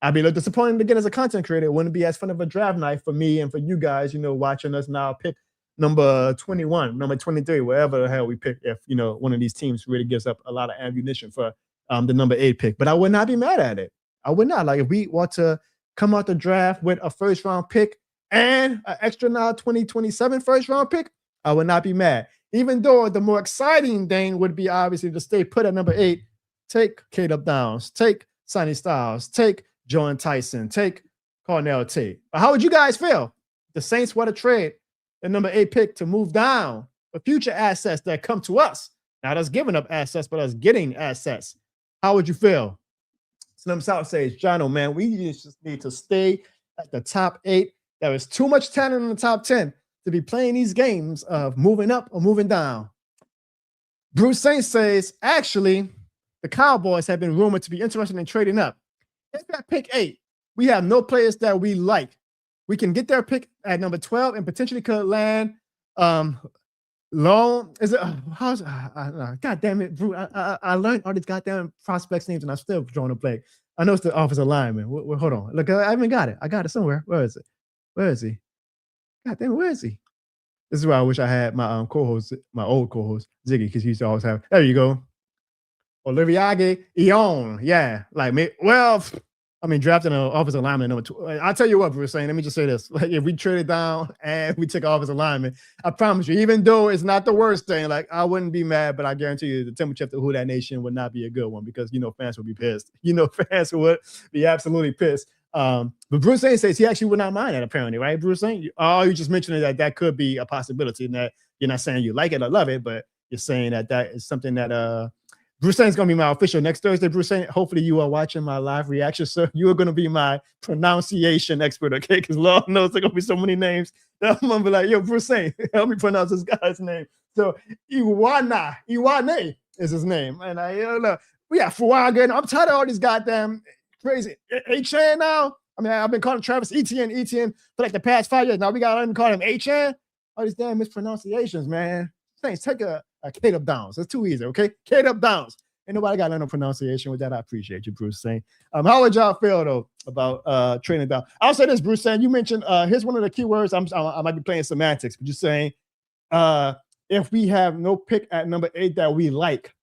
I'd be a little disappointed again as a content creator. It wouldn't be as fun of a draft night for me and for you guys, watching us now pick number 21, number 23, wherever the hell we pick, if, one of these teams really gives up a lot of ammunition for the number 8 pick. But I would not be mad at it. I would not. Like, if we want to come out the draft with a first-round pick and an extra now 2027 first-round pick, I would not be mad. Even though the more exciting thing would be obviously to stay put at number 8, take Caleb Downs, take Sonny Styles, take Jordan Tyson, take Cornell Tate. But how would you guys feel? The Saints want to trade the number 8 pick to move down for future assets that come to us. Not us giving up assets, but us getting assets. How would you feel? Slim South says, Jono, man, we just need to stay at the top 8. There is too much talent in the top 10 to be playing these games of moving up or moving down. Bruce Saint says, actually, the Cowboys have been rumored to be interested in trading up. If at pick 8, we have no players that we like, we can get their pick at number 12 and potentially could land long. Is it? God damn it, Bruce. I learned all these goddamn prospects names and I'm still drawing a blank. I know it's the offensive lineman. Hold on. Look, I haven't got it. I got it somewhere. Where is it? Where is he? God damn it, where is he? This is why I wish I had my co-host, my old co-host, Ziggy, because he used to always have. There you go. Olivier Ion. Yeah. Like me. Well, drafting an offensive lineman number 2. I'll tell you what, Bruce saying. Let me just say this. Like, if we traded down and we took an offensive lineman, I promise you, even though it's not the worst thing, like, I wouldn't be mad, but I guarantee you the temperature of the Who Dat Nation would not be a good one because, fans would be pissed. Fans would be absolutely pissed. But Bruce Saint says he actually would not mind that, apparently, right, Bruce Saint? You just mentioned that could be a possibility, and that you're not saying you like it or love it, but you're saying that is something that Bruce Saint's going to be my official next Thursday. Bruce Saint, hopefully you are watching my live reaction, sir. You are going to be my pronunciation expert, okay? Because Lord knows there are going to be so many names that I'm going to be like, yo, Bruce Saint, help me pronounce this guy's name. So Iwane is his name. And I don't know. We got Fuaga. I'm tired of all these goddamn crazy Etienne now. I've been calling Travis Etienne for like the past 5 years. Now we got to call him Etienne. All these damn mispronunciations, man. Saints, take a Caleb Downs. It's too easy, okay? Caleb Downs. Ain't nobody got no pronunciation with that. I appreciate you, Bruce Saint. How would y'all feel, though, about trading down? I'll say this, Bruce Saint. You mentioned, here's one of the key words. I might be playing semantics, but you're saying if we have no pick at number 8 that we like,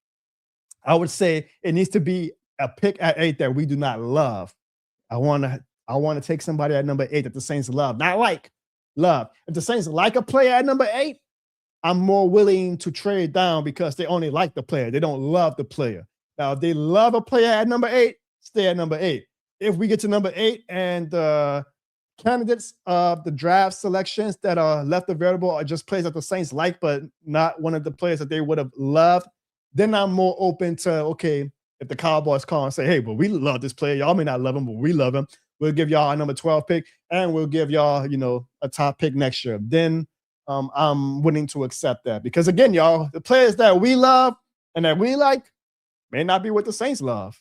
I would say it needs to be a pick at 8 that we do not love. I want to take somebody at number 8 that the Saints love, not like, love. If the Saints like a player at number 8, I'm more willing to trade down because they only like the player. They don't love the player. Now, if they love a player at number 8, stay at number 8. If we get to number 8 and the candidates of the draft selections that are left available are just players that the Saints like, but not one of the players that they would have loved, then I'm more open to, okay, if the Cowboys call and say, hey, but we love this player. Y'all may not love him, but we love him. We'll give y'all a number 12 pick and we'll give y'all, a top pick next year. Then I'm willing to accept that because, again, y'all, the players that we love and that we like, may not be what the Saints love,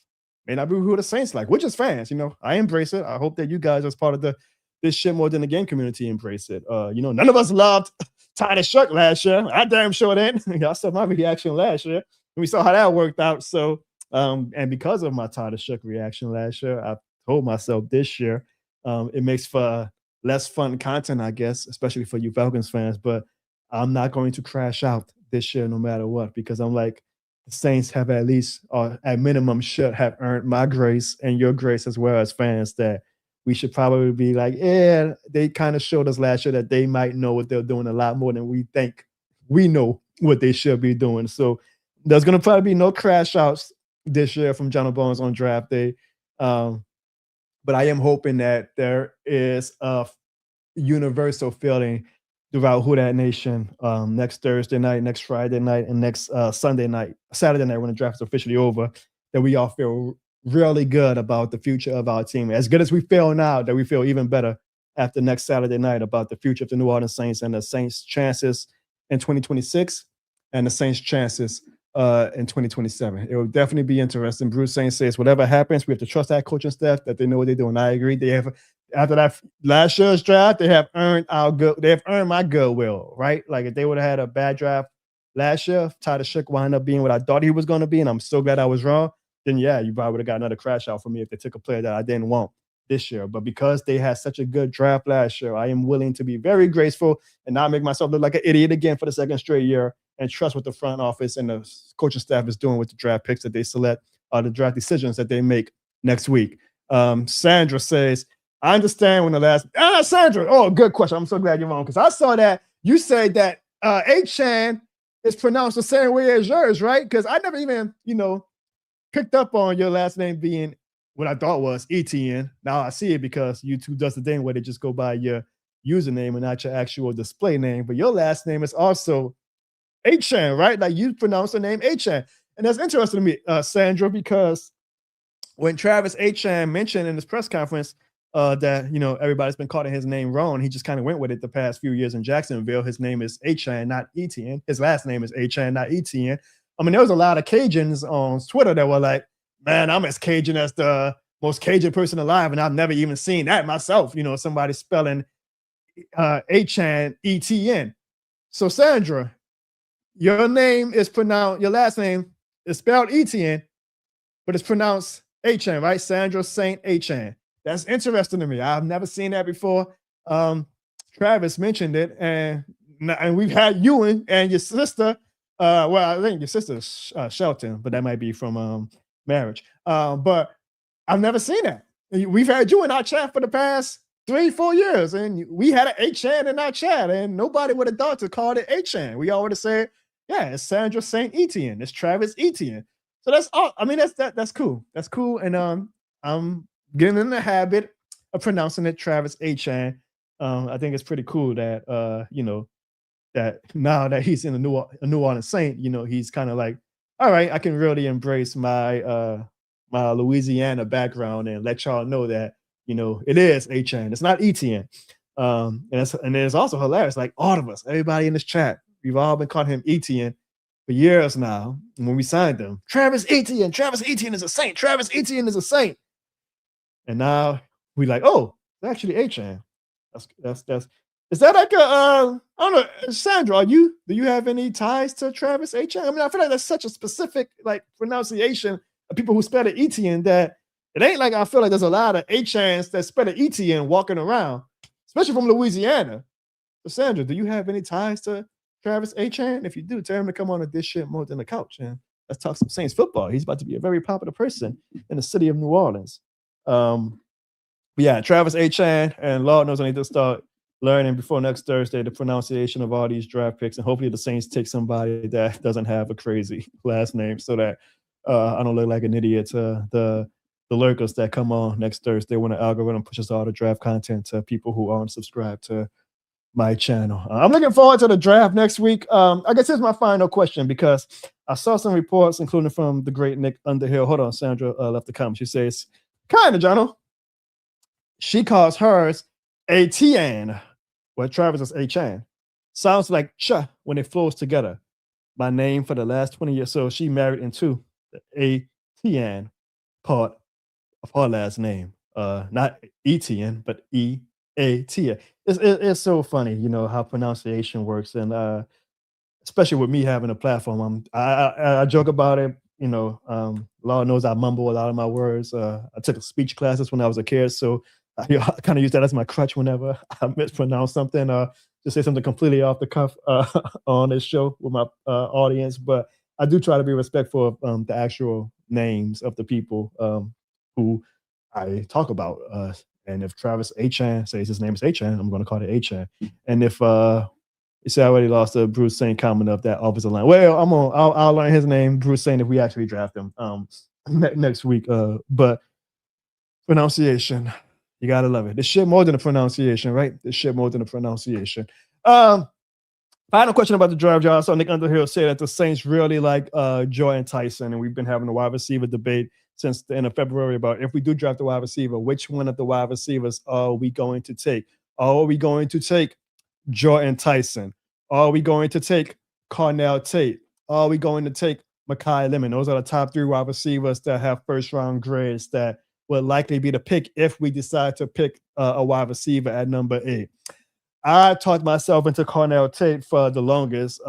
may not be who the Saints like, which is fans. I embrace it. I hope that you guys, as part of this shit more than the game community, embrace it. None of us loved Titus Shuck last year. I damn sure didn't. Y'all saw my reaction last year, and we saw how that worked out. So, and because of my Titus Shuck reaction last year, I told myself this year, it makes for less fun content, I guess, especially for you Falcons fans. But I'm not going to crash out this year no matter what, because I'm like, the Saints have at least, or at minimum, should have earned my grace and your grace as well as fans, that we should probably be like, yeah, they kind of showed us last year that they might know what they're doing a lot more than we think we know what they should be doing. So there's going to probably be no crash outs this year from John Bones on draft day. But I am hoping that there is a universal feeling throughout Who Dat Nation next Thursday night, next Friday night, and next Saturday night when the draft is officially over, that we all feel really good about the future of our team. As good as we feel now, that we feel even better after next Saturday night about the future of the New Orleans Saints and the Saints' chances in 2026 and the Saints' chances in 2027. It will definitely be interesting. Bruce Saints says, whatever happens, we have to trust that coaching staff, that they know what they're doing. I agree. They have, after that last year's draft, they have earned my goodwill, right? Like, if they would have had a bad draft last year, Titus Shuck wound up being what I thought he was going to be, and I'm so glad I was wrong, then yeah, you probably would have got another crash out for me if they took a player that I didn't want this year. But because they had such a good draft last year, I am willing to be very graceful and not make myself look like an idiot again for the second straight year, and trust what the front office and the coaching staff is doing with the draft picks that they select, the draft decisions that they make next week. Sandra says, I understand when the last Sandra, oh, good question. I'm so glad you're wrong, because I saw that you said that Etienne is pronounced the same way as yours, right? Because I never even, picked up on your last name being what I thought was Etienne. Now I see it because YouTube does the thing where they just go by your username and not your actual display name. But your last name is also Etienne, right? Like, you pronounce the name Etienne. And that's interesting to me, Sandra, because when Travis Etienne mentioned in his press conference that, everybody's been calling his name wrong, he just kind of went with it the past few years in Jacksonville. His name is Etienne, not Etienne. His last name is Etienne, not Etienne. I mean, there was a lot of Cajuns on Twitter that were like, man, I'm as Cajun as the most Cajun person alive, and I've never even seen that myself, somebody spelling Etienne, E-T-N. So, Sandra, your name is pronounced, your last name is spelled Etienne, but it's pronounced Etienne, right? Sandra Saint Etienne. That's interesting to me. I've never seen that before. Travis mentioned it, and we've had you and your sister. Well, I think your sister's Shelton, but that might be from marriage. But I've never seen that. We've had you in our chat for the past 3-4 years, and we had an Etienne in our chat, and nobody would have thought to call it Etienne. We all would have said, yeah, it's Sandra Saint Etienne. It's Travis Etienne. So that's all. I mean, that's cool. That's cool. And I'm getting in the habit of pronouncing it Travis Etienne. I think it's pretty cool that that now that he's in a New Orleans Saint, he's kind of like, all right, I can really embrace my my Louisiana background and let y'all know that it is Etienne. It's not Etienne. And it's also hilarious. Like, all of us, everybody in this chat, we've all been calling him Etienne for years now. And when we signed him, Travis Etienne is a Saint. Travis Etienne is a Saint. And now we like, oh, it's actually Etienne. That's is that like a I don't know, Sandra, do you have any ties to Travis Etienne? I mean, I feel like that's such a specific pronunciation of people who spell it Etienne that it ain't like I feel like there's a lot of Etiennes that spell it Etienne walking around, especially from Louisiana. So Sandra, do you have any ties to Travis Etienne? If you do, tell him to come on to This Shit More Than the Couch and let's talk some Saints football. He's about to be a very popular person in the city of New Orleans. But yeah, Travis Etienne, and Lord knows I need to start learning before next Thursday the pronunciation of all these draft picks, and hopefully the Saints take somebody that doesn't have a crazy last name so that I don't look like an idiot to the lurkers that come on next Thursday when the algorithm pushes all the draft content to people who aren't subscribed to my channel. I'm looking forward to the draft next week. I guess here's my final question, because I saw some reports, including from the great Nick Underhill. Hold on, Sandra left the comment. She says, kind of, Jono. She calls hers Etienne, where Travis is Etienne. Sounds like Ch when it flows together. My name for the last 20 years. So she married into the Etienne part of her last name. Not Etienne, but E-A-T. It's so funny, how pronunciation works. And especially with me having a platform, I joke about it. Lord knows I mumble a lot of my words. I took speech classes when I was a kid, so I kind of use that as my crutch whenever I mispronounce something, to say something completely off the cuff on this show with my audience. But I do try to be respectful of the actual names of the people who I talk about. And if Travis Achan says his name is Achan, I'm going to call it Achan. And if you see, I already lost to Bruce Saint comment of that offensive line. Well, I'll learn his name, Bruce Saint, if we actually draft him next week. But pronunciation, you gotta love it. This shit more than a pronunciation, right? This shit more than a pronunciation. Final question about the draft, y'all. So Nick Underhill said that the Saints really like Jordan Tyson, and we've been having a wide receiver debate since the end of February about if we do draft a wide receiver, which one of the wide receivers are we going to take? Are we going to take Jordan Tyson? Are we going to take Cornell Tate? Are we going to take Mekhi Lemon? Those are the top 3 wide receivers that have first-round grades that would likely be the pick if we decide to pick a wide receiver at number 8. I talked myself into Cornell Tate for the longest,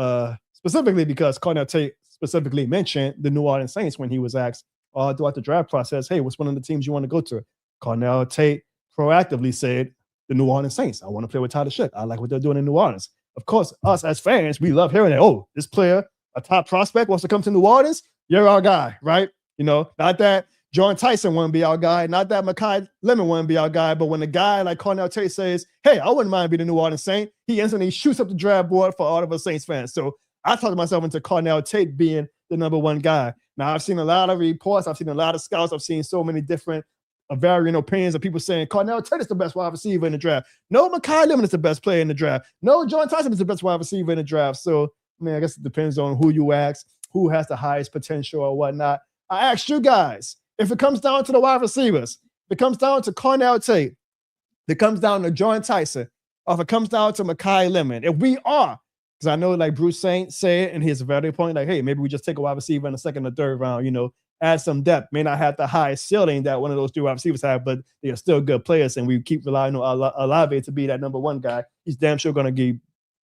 specifically because Cornell Tate specifically mentioned the New Orleans Saints when he was asked throughout the draft process, hey, what's one of the teams you want to go to? Cornell Tate proactively said, the New Orleans Saints. I want to play with Tyler Shook. I like what they're doing in New Orleans. Of course, us as fans, we love hearing that. Oh, this player, a top prospect, wants to come to New Orleans. You're our guy, right? Not that Jordan Tyson wouldn't be our guy, not that Mekhi Lemon wouldn't be our guy, but when a guy like Cornell Tate says, hey, I wouldn't mind being a New Orleans Saint, he instantly shoots up the draft board for all of us Saints fans. So I talked myself into Cornell Tate being the number 1 guy. Now, I've seen a lot of reports. I've seen a lot of scouts. I've seen so many different varying opinions of people saying Cornell Tate is the best wide receiver in the draft. No, Mekhi Lemon is the best player in the draft. No, Jordan Tyson is the best wide receiver in the draft. So, I guess it depends on who you ask, who has the highest potential or whatnot. I asked you guys, if it comes down to the wide receivers, if it comes down to Cornell Tate, if it comes down to Jordan Tyson, or if it comes down to Mekhi Lemon, if we are, because I know like Bruce Saint said in his value point, like, hey, maybe we just take a wide receiver in the 2nd or 3rd round, add some depth. May not have the highest ceiling that one of those 3 wide receivers have, but they are still good players, and we keep relying on Olave to be that number 1 guy. He's damn sure going to get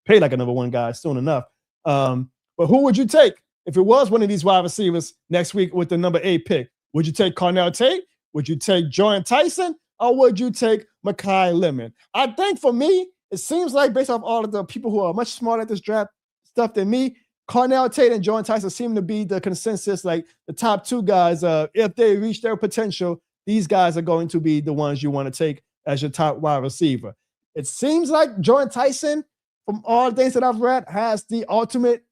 paid like a number 1 guy soon enough. But who would you take if it was one of these wide receivers next week with the number 8 pick? Would you take Cornell Tate? Would you take Jordan Tyson? Or would you take Mekhi Lemon? I think for me, it seems like based off all of the people who are much smarter at this draft stuff than me, Cornell Tate and Jordan Tyson seem to be the consensus, like the top 2 guys. If they reach their potential, these guys are going to be the ones you want to take as your top wide receiver. It seems like Jordan Tyson, from all the things that I've read, has the ultimate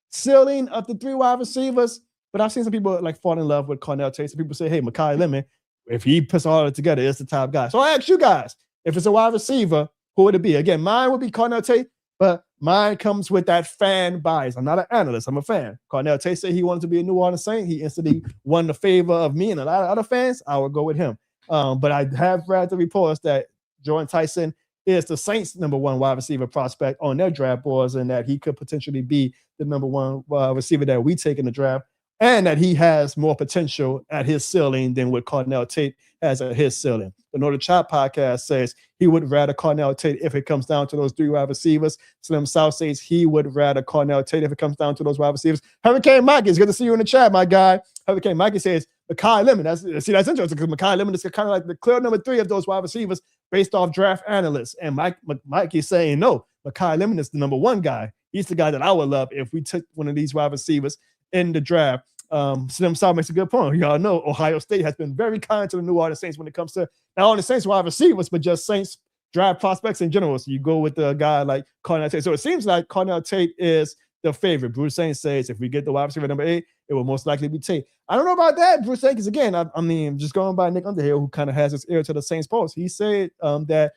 ceiling of the 3 wide receivers. But I've seen some people like fall in love with Cornell Tate. Some people say, hey, Mekhi Lemon, if he puts all of it together, it's the top guy. So I ask you guys, if it's a wide receiver, who would it be? Again, mine would be Cornell Tate, but mine comes with that fan bias. I'm not an analyst. I'm a fan. Cornell Tate said he wanted to be a New Orleans Saint. He instantly won the favor of me and a lot of other fans. I would go with him. But I have read the reports that Jordan Tyson is the Saints' number 1 wide receiver prospect on their draft boards, and that he could potentially be the number 1 receiver that we take in the draft, and that he has more potential at his ceiling than what Cornell Tate has at his ceiling. The Know the Chop podcast says he would rather Cornell Tate if it comes down to those 3 wide receivers. Slim South says he would rather Cornell Tate if it comes down to those wide receivers. Hurricane Mikey, it's good to see you in the chat, my guy. Hurricane Mikey says Mekhi Lemon. That's interesting because Mekhi Lemon is kind of like the clear number 3 of those wide receivers based off draft analysts. And Mikey's saying no, Mekhi Lemon is the number 1 guy. He's the guy that I would love if we took one of these wide receivers in the draft. Slim South makes a good point. Y'all know Ohio State has been very kind to the New Orleans Saints when it comes to not only Saints wide receivers, but just Saints draft prospects in general. So you go with a guy like Cornell Tate. So it seems like Cornell Tate is the favorite. Bruce Saint says if we get the wide receiver number 8, it will most likely be Tate. I don't know about that, Bruce Saint, because again, I mean, just going by Nick Underhill, who kind of has his ear to the Saints pulse. He said that,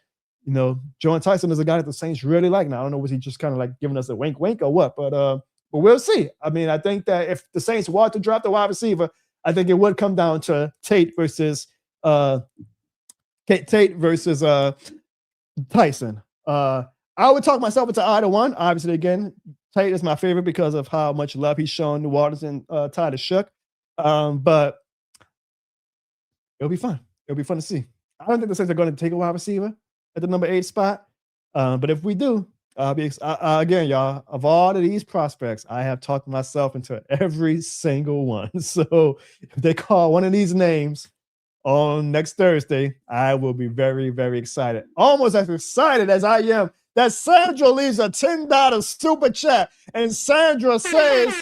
Jordan Tyson is a guy that the Saints really like. Now, I don't know, was he just kind of like giving us a wink or what, but we'll see. I mean, I think that if the Saints want to draft a wide receiver, I think it would come down to Tate versus Tyson. I would talk myself into either one. Obviously, again, Tate is my favorite because of how much love he's shown New Orleans and Tyler Shook. But it'll be fun. It'll be fun to see. I don't think the Saints are going to take a wide receiver at the number 8 spot. But if we do, I'll be again, y'all. Of all of these prospects, I have talked myself into every single one. So if they call one of these names on next Thursday, I will be very, very excited. Almost as excited as I am that Sandra leaves a $10 super chat, and Sandra says,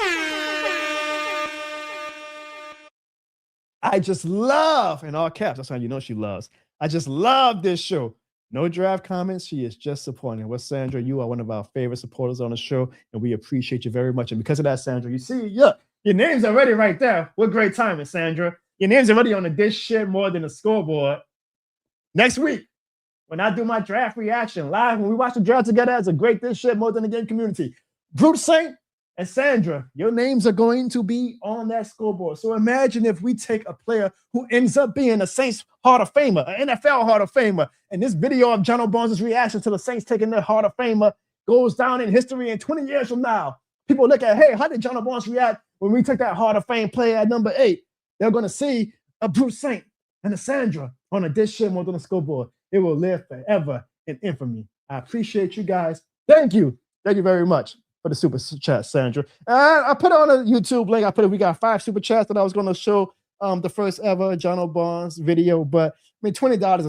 I just love, in all caps, that's how you know she loves. I just love this show. No draft comments. She is just supporting. Well, Sandra, you are one of our favorite supporters on the show, and we appreciate you very much. And because of that, Sandra, you see, your name's already right there. What great timing, Sandra. Your name's already on the This Shit More Than a Scoreboard. Next week, when I do my draft reaction live, when we watch the draft together as a great This Shit More Than a Game community, Bruce Saint and Sandra, your names are going to be on that scoreboard. So imagine if we take a player who ends up being a Saints Hall of Famer, an NFL Hall of Famer, and this video of John Barnes' reaction to the Saints taking their Hall of Famer goes down in history in 20 years from now. People look at, hey, how did John Barnes react when we took that Hall of Fame player at number 8? They're going to see a Bruce Saint and a Sandra on a This Shit More Than a Scoreboard. It will live forever in infamy. I appreciate you guys. Thank you. Thank you very much for the super chat, Sandra. I put it on a YouTube link. We got 5 super chats that I was going to show the first ever John Barnes video, but I mean, $20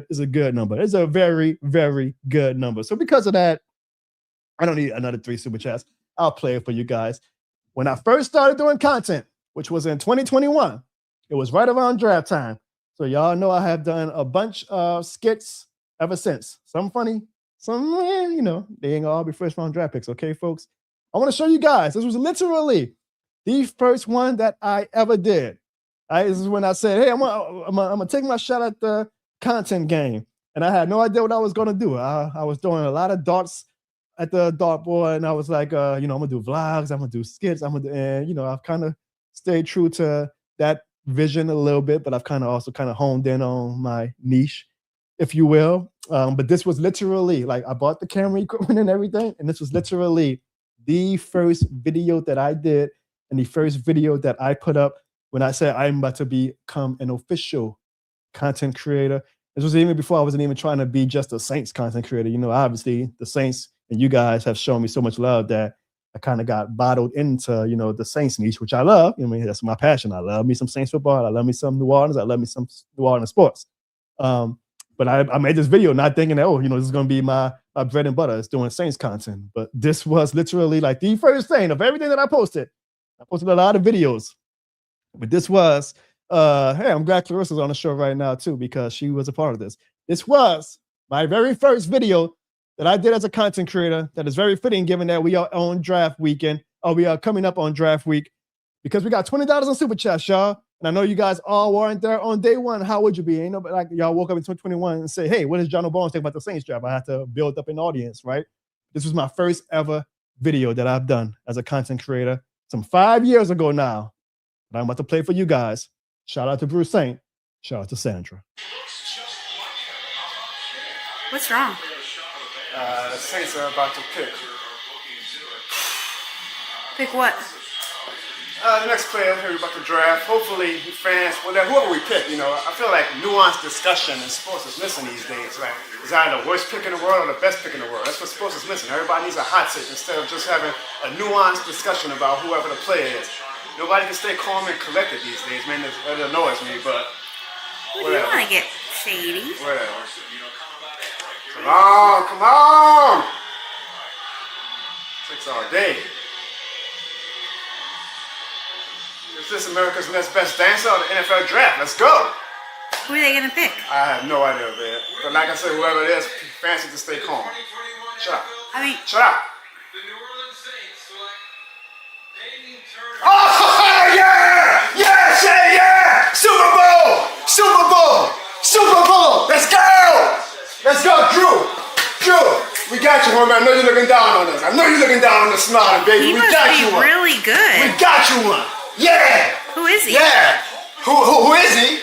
is a good number. It's a very, very good number. So because of that, I don't need another 3 super chats. I'll play it for you guys. When I first started doing content, which was in 2021, it was right around draft time. So y'all know I have done a bunch of skits ever since. Some funny, some, they ain't all be first round draft picks, okay, folks? I want to show you guys. This was literally the first one that I ever did. This is when I said, hey, I'm gonna take my shot at the content game. And I had no idea what I was going to do. I was throwing a lot of darts at the dartboard, and I was like, I'm going to do vlogs, I'm going to do skits, and I've kind of stayed true to that vision a little bit, but I've kind of honed in on my niche, if you will. But this was literally, I bought the camera equipment and everything, and this was literally the first video that I did and the first video that I put up when I said I'm about to become an official content creator. This was even before I wasn't even trying to be just a Saints content creator. Obviously the Saints and you guys have shown me so much love that I kind of got bottled into, the Saints niche, which I love. That's my passion. I love me some Saints football. I love me some New Orleans. I love me some New Orleans sports. But I made this video not thinking that, this is going to be my bread and butter. It's doing Saints content. But this was literally the first thing of everything that I posted. I posted a lot of videos. But this was, hey, I'm glad Clarissa's on the show right now too, because she was a part of this. This was my very first video that I did as a content creator. That is very fitting given that we are on draft weekend, or we are coming up on draft week, because we got $20 on super chats, y'all. And I know you guys all weren't there on day one. How would you be? Ain't nobody y'all woke up in 2021 and say, hey, what does John Barnes think about the Saints draft? I have to build up an audience, right? This was my first ever video that I've done as a content creator some 5 years ago now. But I'm about to play for you guys. Shout out to Bruce Saint. Shout out to Sandra. What's wrong? The Saints are about to pick. Pick what? The next player here we're about to draft. Hopefully, fans, whoever we pick, I feel like nuanced discussion in sports is missing these days. It's either the worst pick in the world or the best pick in the world. That's what sports is missing. Everybody needs a hot seat instead of just having a nuanced discussion about whoever the player is. Nobody can stay calm and collected these days, man. It annoys me, but What do you want to get shady? whatever. Come on! 6 hour day. Is this America's Next Best Dancer or the NFL Draft? Let's go! Who are they going to pick? I have no idea, man. But like I said, whoever it is, fancy to stay calm. Shut up. Shut up. Oh, yeah! Yeah, Shay, yeah! Super Bowl! Super Bowl! Super Bowl! Let's go! Let's go, Drew! We got you, homie. I know you're looking down on us. I know you're looking down on the smiling, baby. He We must got be you one. really good. We got you one. Yeah! Who is he? Yeah! Who is he?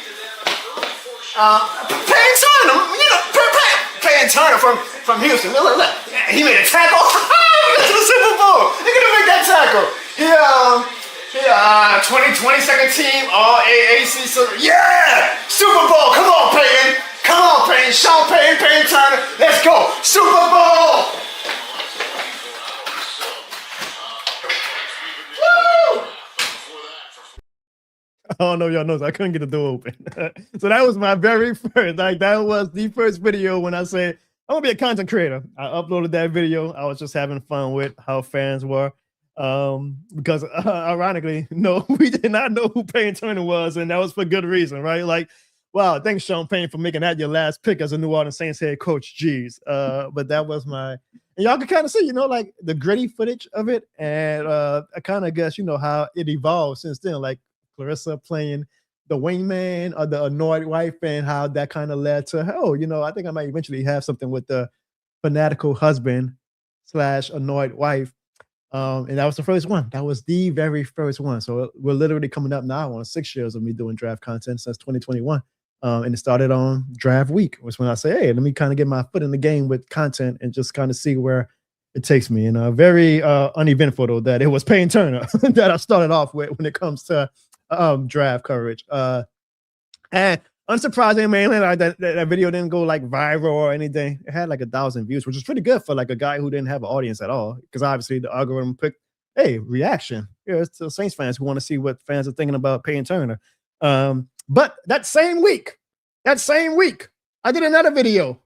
Payne Turner. Payne Turner from Houston. Look. He made a tackle. He got to the Super Bowl. He gonna make that tackle. He 2022nd team, all AAC. So yeah, Super Bowl. Come on, Peyton. Come on, Peyton. Sean Payton, Peyton Turner. Let's go. Super Bowl. Woo! I don't know if y'all know, I couldn't get the door open. So that was my very first, like that was the first video when I said, I'm gonna be a content creator. I uploaded that video. I was just having fun with how fans were. Because ironically, no, we did not know who Peyton Turner was, and that was for good reason, right? Like, wow, thanks, Sean Payton, for making that your last pick as a New Orleans Saints head coach. Jeez. But that was my, and y'all can kind of see, like the gritty footage of it. And I kind of guess, how it evolved since then, like Clarissa playing the wingman or the annoyed wife, and how that kind of led to, I think I might eventually have something with the fanatical husband / annoyed wife. And that was the first one. That was the very first one. So we're literally coming up now on 6 years of me doing draft content since 2021. And it started on draft week, was when I say, hey, let me kind of get my foot in the game with content and just kind of see where it takes me. And very uneventful, though, that it was Peyton Turner that I started off with when it comes to draft coverage. And unsurprisingly, mainly, like that video didn't go like viral or anything. It had like 1,000 views, which is pretty good for like a guy who didn't have an audience at all. Because obviously the algorithm picked, hey, reaction. It's to Saints fans who want to see what fans are thinking about Peyton Turner. But that same week, I did another video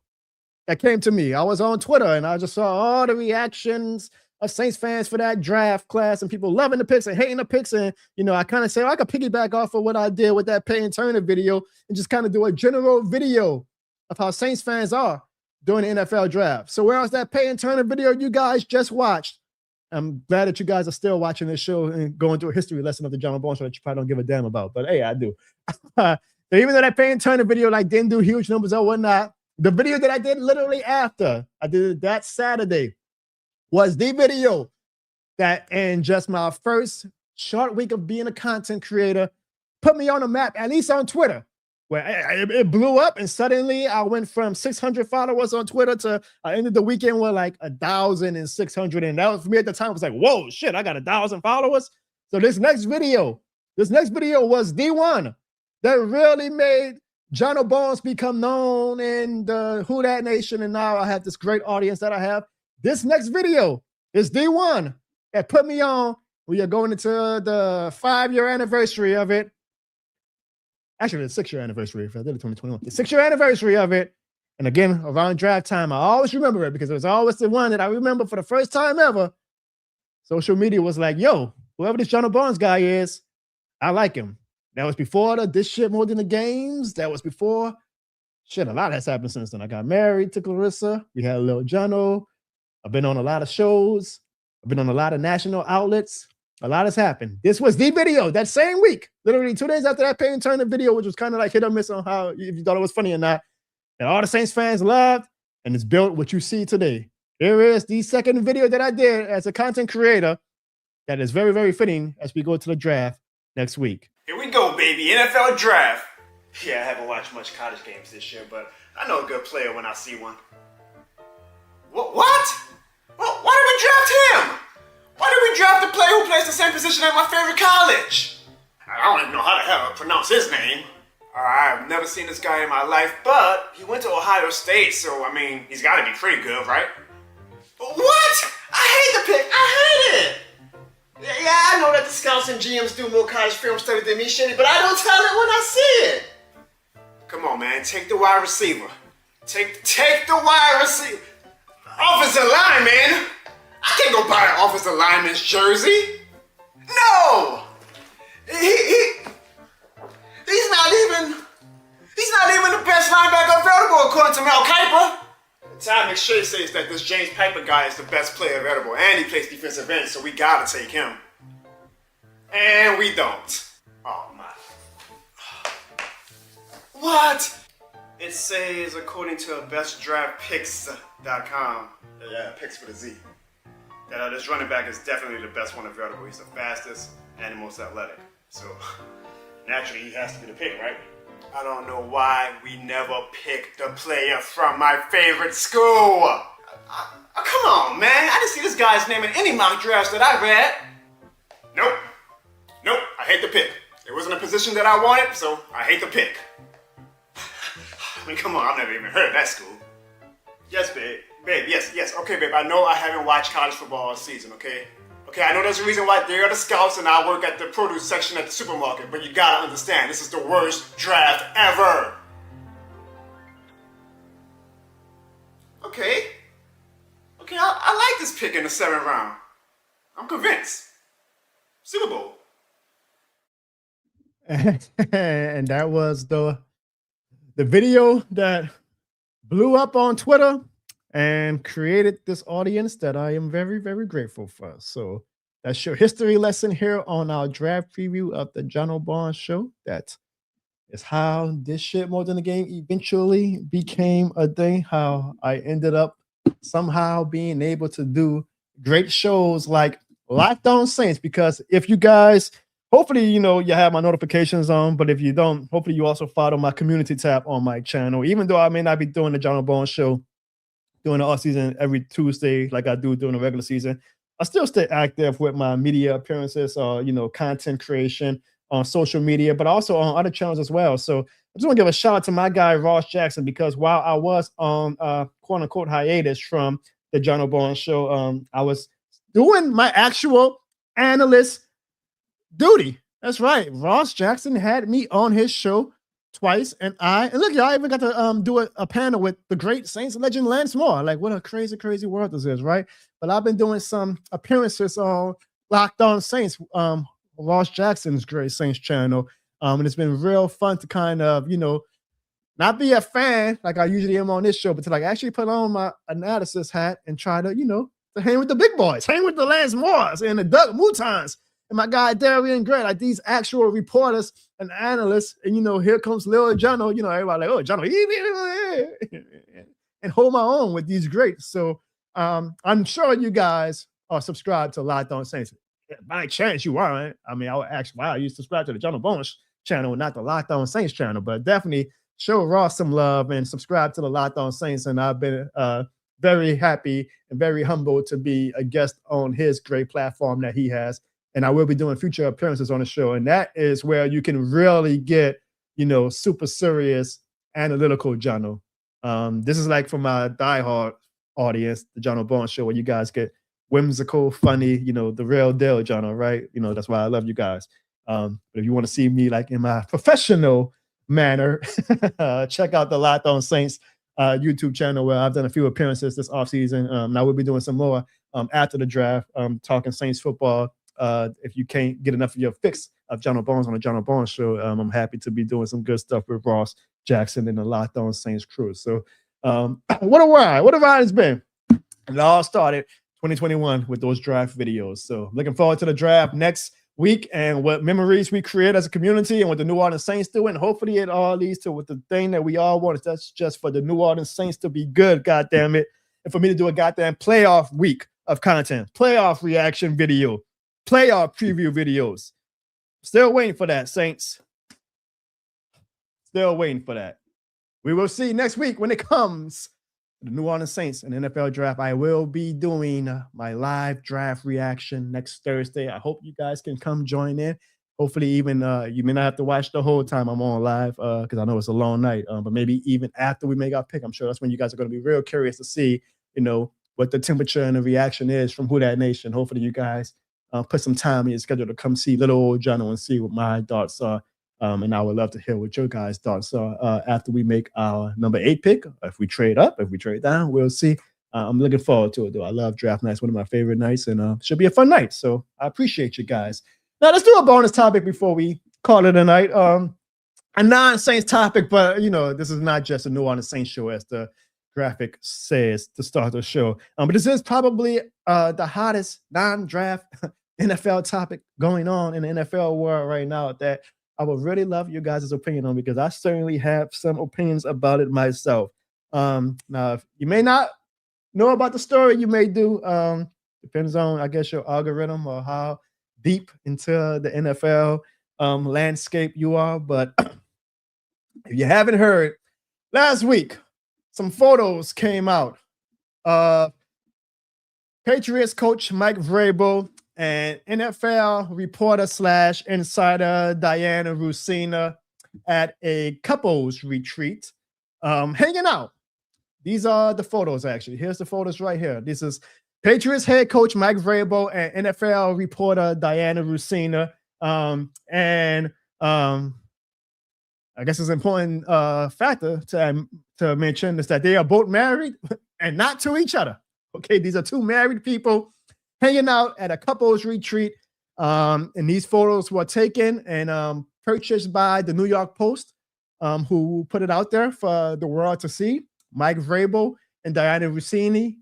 that came to me. I was on Twitter and I just saw all the reactions of Saints fans for that draft class and people loving the picks and hating the picks. And, I kind of say, I could piggyback off of what I did with that Peyton Turner video and just kind of do a general video of how Saints fans are during the NFL draft. So where was that Peyton Turner video you guys just watched? I'm glad that you guys are still watching this show and going through a history lesson of the John Bones Show that you probably don't give a damn about. But hey, I do. So even though that Peyton Turner video didn't do huge numbers or whatnot, the video that I did literally after I did it that Saturday was the video that, in just my first short week of being a content creator, put me on the map, at least on Twitter, where it blew up, and suddenly I went from 600 followers on Twitter to I ended the weekend with like 1,600, and that was for me at the time. I was like, whoa, shit, I got 1,000 followers. So this next video was the one that really made John Bones become known in the Who Dat Nation, and now I have this great audience that I have. This next video is the one that put me on. We are going into the 5-year anniversary of it. Actually, the 6-year anniversary. If I did it 2021, the 6-year anniversary of it. And again, around draft time, I always remember it because it was always the one that I remember for the first time ever. Social media was like, yo, whoever this John Barnes guy is, I like him. That was before this shit more than the games. That was before. Shit, a lot has happened since then. I got married to Clarissa. We had a little Jono. I've been on a lot of shows. I've been on a lot of national outlets. A lot has happened. This was the video that same week, literally 2 days after that Peyton Turner video, which was kind of like hit or miss on how, if you thought it was funny or not, that all the Saints fans loved, and it's built what you see today. Here is the second video that I did as a content creator that is very, very fitting as we go to the draft next week. Here we go, baby. NFL draft. Yeah, I haven't watched much college games this year, but I know a good player when I see one. What? Well, why did we draft him? Why did we draft a player who plays the same position at my favorite college? I don't even know how the hell to pronounce his name. I've never seen this guy in my life, but he went to Ohio State, so, I mean, he's got to be pretty good, right? What? I hate the pick. I hate it. Yeah, I know that the scouts and GMs do more college film study than me, Shitty, but I don't tell it when I see it. Come on, man. Take the wide receiver. Take the wide receiver. Offensive lineman? I can't go buy an offensive lineman's jersey. No! He's not even the best linebacker available according to Mel Kiper. Todd McShay says that this James Piper guy is the best player available, and he plays defensive end, so we gotta take him. And we don't. Oh my. What? It says, according to bestdraftpicks.com, yeah, picks with a Z, that this running back is definitely the best one available. He's the fastest and the most athletic. So, naturally, he has to be the pick, right? I don't know why we never picked the player from my favorite school. Come on, man. I didn't see this guy's name in any mock drafts that I read. Nope. I hate the pick. It wasn't a position that I wanted, so I hate the pick. I mean, come on, I've never even heard of that school. Yes, babe. Babe, yes. Okay, babe, I know I haven't watched college football all season, okay? Okay, I know there's a reason why they're the scouts and I work at the produce section at the supermarket, but you gotta understand, this is the worst draft ever. Okay, I like this pick in the 7th round. I'm convinced. Super Bowl. And that was the video that blew up on Twitter and created this audience that I am very, very grateful for. So that's your history lesson here on our draft preview of the John Barnes Show. That is how this shit more than the game eventually became a thing, how I ended up somehow being able to do great shows like Locked On Saints. Because if you guys, hopefully, you have my notifications on, but if you don't, hopefully you also follow my community tab on my channel. Even though I may not be doing the John Barnes Show during the off season every Tuesday like I do during the regular season, I still stay active with my media appearances or, content creation on social media, but also on other channels as well. So I just want to give a shout out to my guy, Ross Jackson, because while I was on quote unquote hiatus from the John Barnes Show, I was doing my actual analyst duty. That's right. Ross Jackson had me on his show twice, and look, y'all even got to do a panel with the great Saints legend Lance Moore. Like, what a crazy world this is, right? But I've been doing some appearances on Locked On Saints, Ross Jackson's great Saints channel, and it's been real fun to kind of, not be a fan like I usually am on this show, but to like actually put on my analysis hat and try to, to hang with the big boys, hang with the Lance Moores and the Doug Moutons and my guy Darian Gray, like these actual reporters and analysts. And here comes Lil Jono, everybody like, oh, Jono, and hold my own with these greats. So I'm sure you guys are subscribed to Locked On Saints. By chance you aren't. I mean, I would ask why you subscribe to the John Barnes channel, not the Locked On Saints channel, but definitely show Ross some love and subscribe to the Locked On Saints. And I've been very happy and very humbled to be a guest on his great platform that he has. And I will be doing future appearances on the show. And that is where you can really get, super serious analytical Jono. This is like for my diehard audience, the John Barnes Show, where you guys get whimsical, funny, the real deal, Jono, right? That's why I love you guys. But if you want to see me like in my professional manner, check out the Locked On Saints YouTube channel, where I've done a few appearances this offseason. And I will be doing some more after the draft, talking Saints football. If you can't get enough of your fix of John Barnes on the John Barnes Show, I'm happy to be doing some good stuff with Ross Jackson and the Locked On Saints crew. So what a ride it's been. It all started 2021 with those draft videos. So looking forward to the draft next week and what memories we create as a community and what the New Orleans Saints do. And hopefully it all leads to what the thing that we all want. That's just for the New Orleans Saints to be good, goddamn it. And for me to do a goddamn playoff week of content, playoff reaction video, playoff preview videos. Still waiting for that, Saints. Still waiting for that. We will see next week when it comes. The New Orleans Saints and NFL draft. I will be doing my live draft reaction next Thursday. I hope you guys can come join in. Hopefully, even you may not have to watch the whole time I'm on live because I know it's a long night. But maybe even after we make our pick, I'm sure that's when you guys are going to be real curious to see, what the temperature and the reaction is from Who Dat Nation. Hopefully, you guys put some time in your schedule to come see little old Jono and see what my thoughts are. And I would love to hear what your guys' thoughts are after we make our number 8 pick. If we trade up, if we trade down, we'll see. I'm looking forward to it, though. I love draft nights, one of my favorite nights, and should be a fun night. So I appreciate you guys. Now, let's do a bonus topic before we call it a night. A non-Saints topic, but, this is not just a New Orleans Saints show, as the graphic says to start the show. But this is probably the hottest non-draft NFL topic going on in the NFL world right now that I would really love your guys' opinion on, because I certainly have some opinions about it myself. Now, if you may not know about the story, you may do. Depends on, I guess, your algorithm or how deep into the NFL landscape you are. But if you haven't heard, last week, some photos came out. Patriots coach Mike Vrabel and NFL reporter slash insider Dianna Russini at a couples retreat, hanging out. These are the photos, actually. Here's the photos right here. This is Patriots head coach Mike Vrabel and NFL reporter Dianna Russini. I guess it's an important factor to mention is that they are both married and not to each other. Okay, these are two married people hanging out at a couples retreat. And these photos were taken and purchased by the New York Post, who put it out there for the world to see. Mike Vrabel and Dianna Russini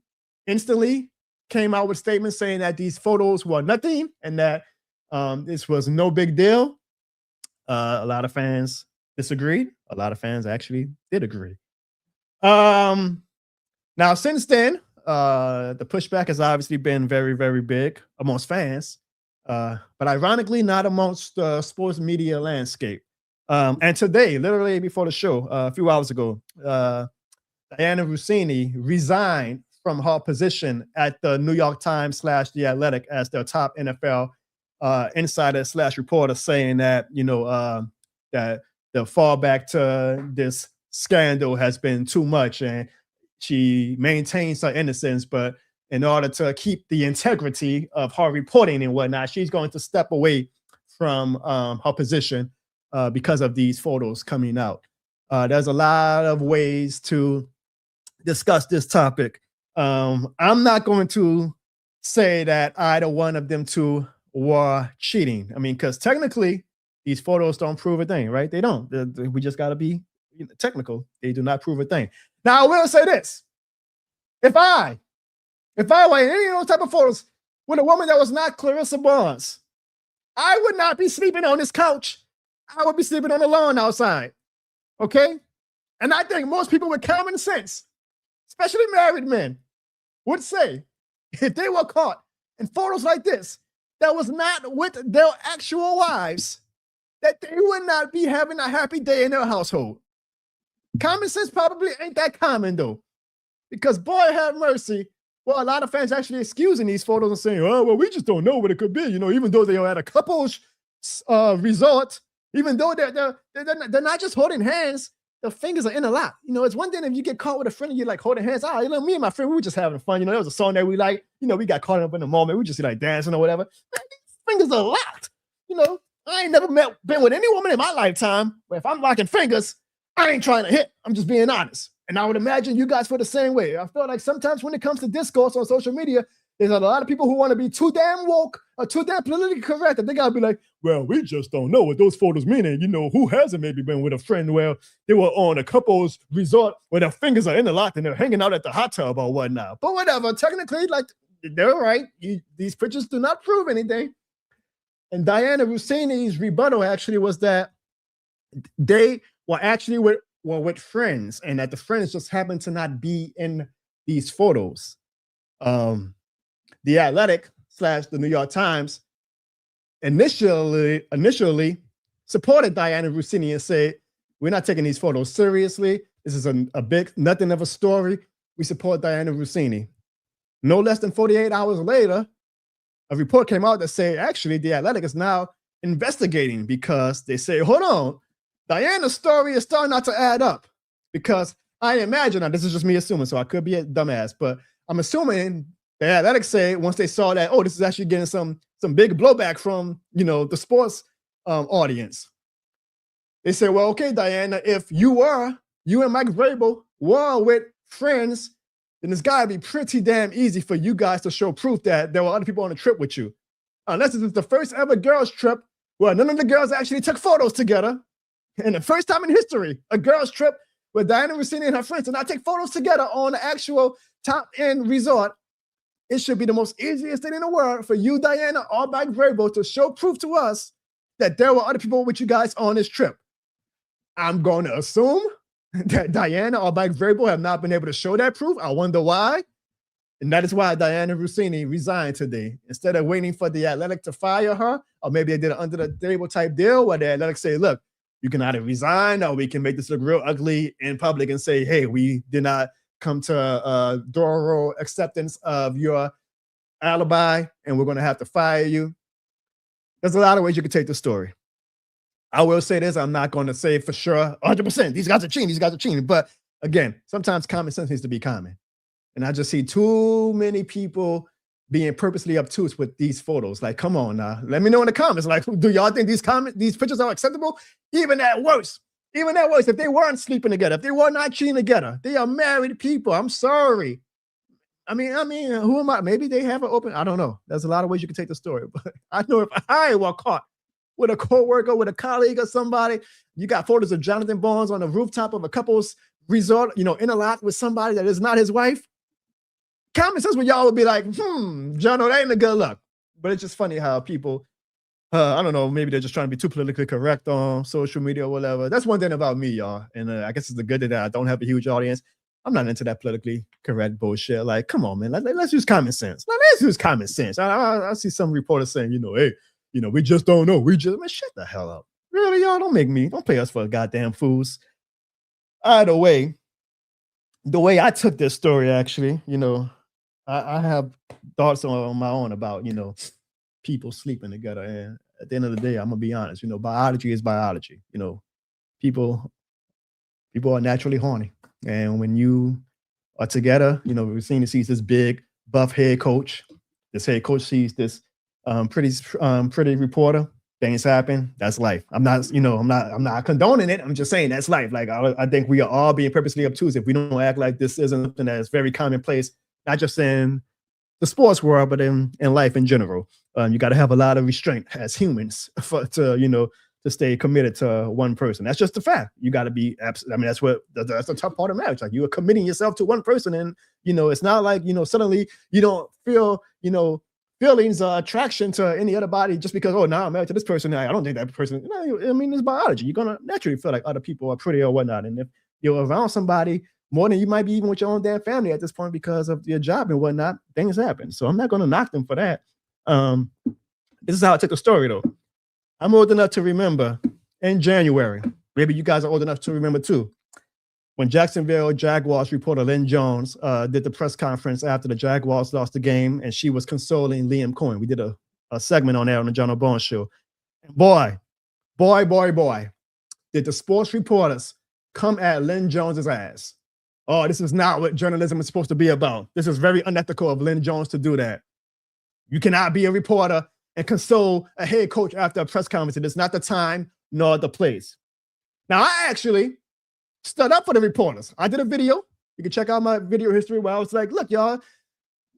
instantly came out with statements saying that these photos were nothing and that this was no big deal. A lot of fans disagreed. A lot of fans actually did agree. Now, since then, the pushback has obviously been very, very big amongst fans, but ironically not amongst the sports media landscape. And today, literally before the show, a few hours ago, Dianna Russini resigned from her position at the New York Times / The Athletic as their top NFL insider / reporter, saying that, that the fallback to this scandal has been too much, and she maintains her innocence, but in order to keep the integrity of her reporting and whatnot, she's going to step away from her position because of these photos coming out. There's a lot of ways to discuss this topic. I'm not going to say that either one of them two were cheating. I mean, because technically, these photos don't prove a thing, right? They don't. We just got to be technical. They do not prove a thing. Now, I will say this. If I were in any of those type of photos with a woman that was not Clarissa Barnes, I would not be sleeping on this couch. I would be sleeping on the lawn outside. Okay? And I think most people with common sense, especially married men, would say if they were caught in photos like this that was not with their actual wives, that they would not be having a happy day in their household. Common sense probably ain't that common, though, because boy have mercy. Well, a lot of fans actually excusing these photos and saying, oh, well, we just don't know what it could be. Even though they are at a couples resort, even though they're not just holding hands, the fingers are in a lot. It's one thing if you get caught with a friend and you're like holding hands. Me and my friend, we were just having fun. There was a song that we like. We got caught up in the moment. We just like dancing or whatever. Man, these fingers are locked. I ain't never been with any woman in my lifetime, but if I'm locking fingers, I ain't trying to hit. I'm just being honest. And I would imagine you guys feel the same way. I feel like sometimes when it comes to discourse on social media, there's a lot of people who want to be too damn woke or too damn politically correct that they got to be like, well, we just don't know what those photos mean. And, who hasn't maybe been with a friend where they were on a couple's resort where their fingers are in the lock and they're hanging out at the hot tub or whatnot. But whatever, technically, like, they're right. These pictures do not prove anything. And Dianna Russini's rebuttal actually was that they were actually with friends and that the friends just happened to not be in these photos. The Athletic / the New York Times initially supported Dianna Russini and said, we're not taking these photos seriously. This is a big, nothing of a story. We support Dianna Russini. No less than 48 hours later, a report came out that said, actually, The Athletic is now investigating because they say, hold on, Diana's story is starting not to add up. Because I imagine, now this is just me assuming, so I could be a dumbass, but I'm assuming The Athletic say once they saw that, oh, this is actually getting some big blowback from, the sports audience. They say, well, okay, Dianna, if you and Mike Vrabel were with friends, then it's got to be pretty damn easy for you guys to show proof that there were other people on the trip with you. Unless this is the first ever girls' trip where none of the girls actually took photos together. And the first time in history, a girls' trip where Dianna Russini and her friends did not take photos together on the actual top-end resort. It should be the most easiest thing in the world for you, Dianna, or Mike Vrabel to show proof to us that there were other people with you guys on this trip. I'm going to assume that Dianna or Mike Vrabel have not been able to show that proof. I wonder why. And that is why Dianna Russini resigned today. Instead of waiting for The Athletic to fire her, or maybe they did an under-the-table type deal where The Athletic say, look, you can either resign or we can make this look real ugly in public and say, hey, we did not come to thorough acceptance of your alibi and we're going to have to fire you. There's a lot of ways you could take the story. I will say this, I'm not going to say for sure 100%, these guys are cheating. But again, sometimes common sense needs to be common. And I just see too many people being purposely obtuse with these photos. Like, come on now. Let me know in the comments. Like, do y'all think these pictures are acceptable? Even at worst, if they weren't sleeping together, if they were not cheating together, they are married people. I'm sorry. I mean, who am I? Maybe they have an open, I don't know. There's a lot of ways you can take the story, but I know if I were caught with a coworker, with a colleague or somebody, you got photos of Jonathan Barnes on the rooftop of a couple's resort, in a lot with somebody that is not his wife. Common sense with y'all would be like, Jono, that ain't a good look. But it's just funny how people, I don't know, maybe they're just trying to be too politically correct on social media or whatever. That's one thing about me, y'all. And I guess it's the good that I don't have a huge audience. I'm not into that politically correct bullshit. Like, come on, man, let's use common sense. Let's use common sense. I see some reporters saying, hey, we just don't know. Man, shut the hell up. Really, y'all, don't pay us for goddamn fools. Either way, the way I took this story, actually, I have thoughts on my own about, people sleeping together. And at the end of the day, I'm gonna be honest, biology is biology. People are naturally horny. And when you are together, Russini sees this big buff head coach. This head coach sees this pretty reporter. Things happen. That's life. I'm not condoning it. I'm just saying that's life. Like I think we are all being purposely obtuse if we don't act like this isn't something that is very commonplace, not just in the sports world, but in life in general. You got to have a lot of restraint as humans to stay committed to one person. That's just a fact. You got to be absolute. I mean, that's the tough part of marriage. Like you are committing yourself to one person, and it's not like suddenly you don't feel feelings or attraction to any other body just because now I'm married to this person. I don't think that person. It's biology. You're gonna naturally feel like other people are pretty or whatnot, and if you're around somebody more than you might be even with your own damn family at this point because of your job and whatnot, things happen. So I'm not gonna knock them for that. This is how I took the story though. I'm old enough to remember in January, maybe you guys are old enough to remember too, when Jacksonville Jaguars reporter Lynn Jones did the press conference after the Jaguars lost the game, and she was consoling Liam Cohen. We did a segment on that on the John O'Bone show. And boy, did the sports reporters come at Lynn Jones's ass. Oh, this is not what journalism is supposed to be about. This is very unethical of Lynn Jones to do that. You cannot be a reporter and console a head coach after a press conference. It's not the time nor the place. Now, I actually stood up for the reporters. I did a video. You can check out my video history where I was like, look, y'all,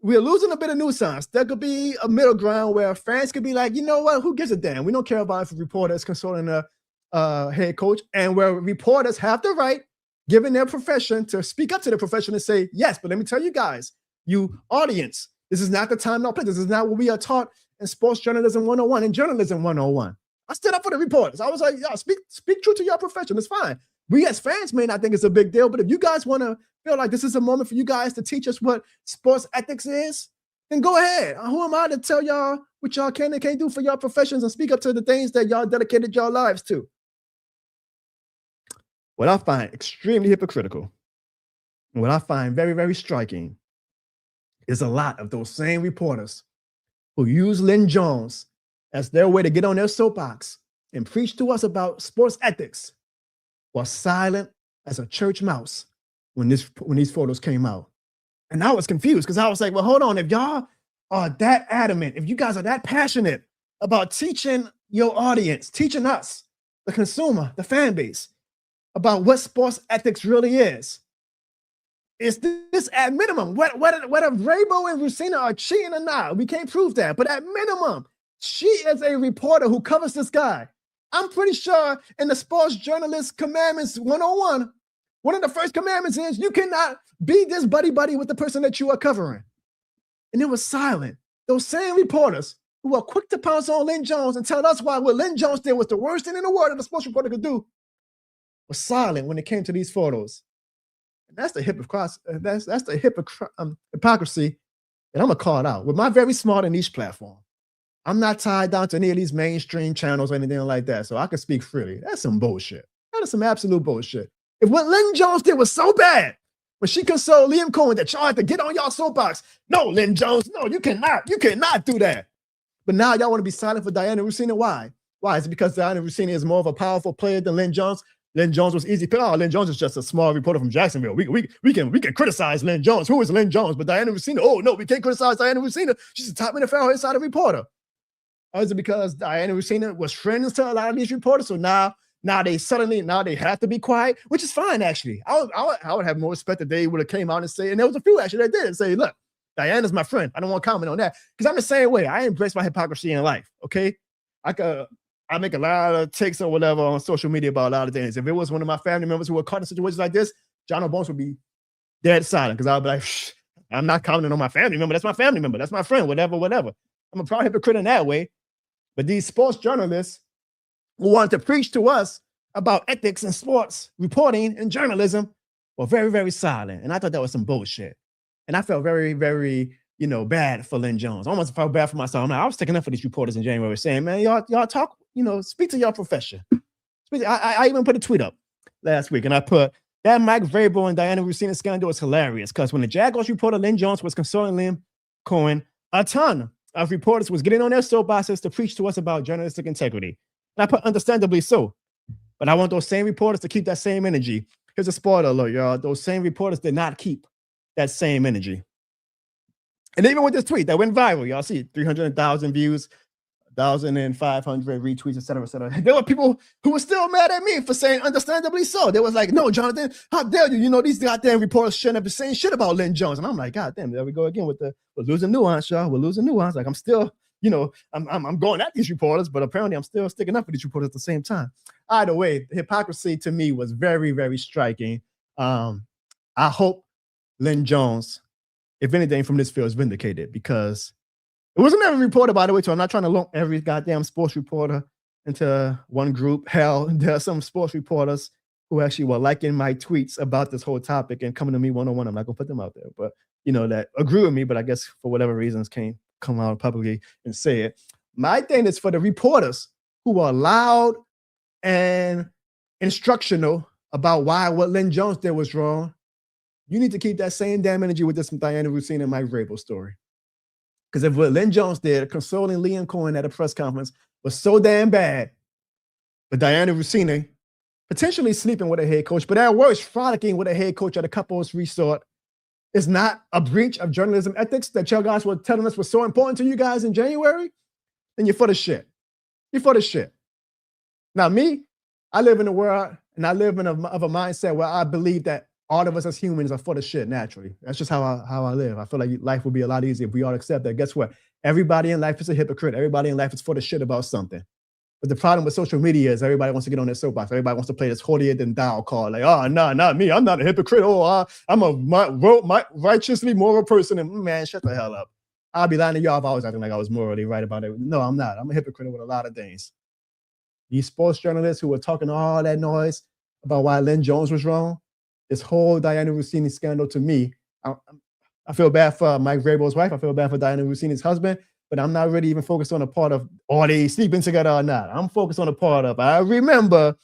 we're losing a bit of nuisance. There could be a middle ground where fans could be like, you know what, who gives a damn? We don't care about if reporters consoling a head coach, and where reporters have the right, given their profession, to speak up to their profession and say, yes, but let me tell you guys, you audience, this is not the time nor place. This is not what we are taught in sports journalism 101 and journalism 101. I stood up for the reporters. I was like, y'all, speak true to your profession. It's fine. We as fans may not think it's a big deal, but if you guys want to feel like this is a moment for you guys to teach us what sports ethics is, then go ahead. Who am I to tell y'all what y'all can and can't do for your professions and speak up to the things that y'all dedicated your lives to? What I find extremely hypocritical, and what I find very, very striking, is a lot of those same reporters who use Lynn Jones as their way to get on their soapbox and preach to us about sports ethics, was silent as a church mouse when these photos came out. And I was confused because I was like, well, hold on. If y'all are that adamant, if you guys are that passionate about teaching your audience, teaching us, the consumer, the fan base, about what sports ethics really is this at minimum, whether Vrabel and Russini are cheating or not, we can't prove that. But at minimum, she is a reporter who covers this guy. I'm pretty sure in the sports journalist commandments 101, one of the first commandments is you cannot be this buddy-buddy with the person that you are covering. And it was silent. Those same reporters who are quick to pounce on Lynn Jones and tell us why what Lynn Jones did was the worst thing in the world that a sports reporter could do, was silent when it came to these photos. And that's the hypocrisy that I'm gonna call it out. With my very smart and niche platform, I'm not tied down to any of these mainstream channels or anything like that, so I can speak freely. That's some bullshit. That is some absolute bullshit. If what Lynn Jones did was so bad When she consoled Liam Cohen that y'all have to get on y'all soapbox. No, Lynn Jones, no, you cannot do that. But now y'all want to be silent for Dianna Russini. Why? Why? Is it because Dianna Russini is more of a powerful player than Lynn Jones? Lynn Jones was easy. Oh, Lynn Jones is just a small reporter from Jacksonville. We can criticize Lynn Jones. Who is Lynn Jones? But Dianna Russini, oh no, we can't criticize Dianna Russini. She's a top NFL inside reporter. Or is it because Dianna Russini was friends to a lot of these reporters? So now they have to be quiet, which is fine actually. I would have more respect if they would have came out and say, and there was a few actually that did and say, look, Diana's my friend. I don't want to comment on that because I'm the same way. I embrace my hypocrisy in life. Okay, I make a lot of takes or whatever on social media about a lot of things. If it was one of my family members who were caught in situations like this, John Bones would be dead silent because I would be like, I'm not commenting on my family member. That's my family member. That's my friend. Whatever. I'm a proud hypocrite in that way. But these sports journalists who want to preach to us about ethics in sports reporting and journalism were very, very silent. And I thought that was some bullshit. And I felt very, very, bad for Lynn Jones. I almost felt bad for myself. I was sticking up for these reporters in January saying, man, y'all talk, speak to your profession. I even put a tweet up last week and I put, that Mike Vrabel and Dianna Russini scandal is hilarious because when the Jaguars reporter Lynn Jones was consoling Liam Cohen, a ton of reporters was getting on their soapboxes to preach to us about journalistic integrity. And I put understandably so. But I want those same reporters to keep that same energy. Here's a spoiler alert, y'all. Those same reporters did not keep that same energy. And even with this tweet that went viral, y'all see 300,000 views, 1,500 retweets, et cetera, et cetera. There were people who were still mad at me for saying understandably so. They was like, no, Jonathan, how dare you? These goddamn reporters shouldn't be saying shit about Lynn Jones. And I'm like, God damn, there we go again with we're losing nuance, y'all. We're losing nuance. Like I'm still, I'm going at these reporters, but apparently I'm still sticking up for these reporters at the same time. Either way, the hypocrisy to me was very, very striking. I hope Lynn Jones, if anything from this field, is vindicated because it wasn't every reporter, by the way, so I'm not trying to lump every goddamn sports reporter into one group. Hell, there are some sports reporters who actually were liking my tweets about this whole topic and coming to me one-on-one. I'm not going to put them out there, but, that agree with me, but I guess for whatever reasons can't come out publicly and say it. My thing is for the reporters who are loud and instructional about why what Lynn Jones did was wrong. You need to keep that same damn energy with this Dianna Russini and Mike Vrabel story. Because if what Lynn Jones did, consoling Liam Cohen at a press conference, was so damn bad, but Dianna Russini potentially sleeping with a head coach, but at worst, frolicking with a head coach at a couple's resort is not a breach of journalism ethics that you guys were telling us was so important to you guys in January, then you're full of shit. You're full of shit. Now, me, I live in a world and I live in a mindset where I believe that all of us as humans are full of shit naturally. That's just how I live. I feel like life would be a lot easier if we all accept that. Guess what? Everybody in life is a hypocrite. Everybody in life is full of shit about something. But the problem with social media is everybody wants to get on their soapbox. Everybody wants to play this holier than thou card. Like, oh, no, not me. I'm not a hypocrite. Oh, I'm a righteously moral person. And man, shut the hell up. I'll be lying to y'all if I was acting like I was morally right about it. No, I'm not. I'm a hypocrite with a lot of things. These sports journalists who were talking all that noise about why Lynn Jones was wrong, this whole Dianna Russini scandal to me, I feel bad for Mike Vrabel's wife. I feel bad for Dianna Russini's husband, but I'm not really even focused on the part of are they sleeping together or not. I'm focused on the part of I remember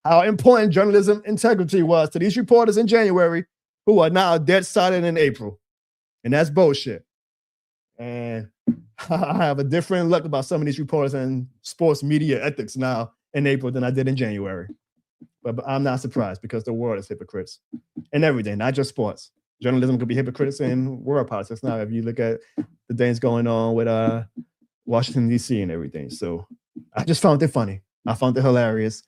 how important journalism integrity was to these reporters in January who are now dead silent in April. And that's bullshit. And I have a different look about some of these reporters and sports media ethics now in April than I did in January. But I'm not surprised because the world is hypocrites and everything, not just sports. Journalism could be hypocrites in world politics now if you look at the things going on with Washington, D.C. and everything. So I just found it funny. I found it hilarious.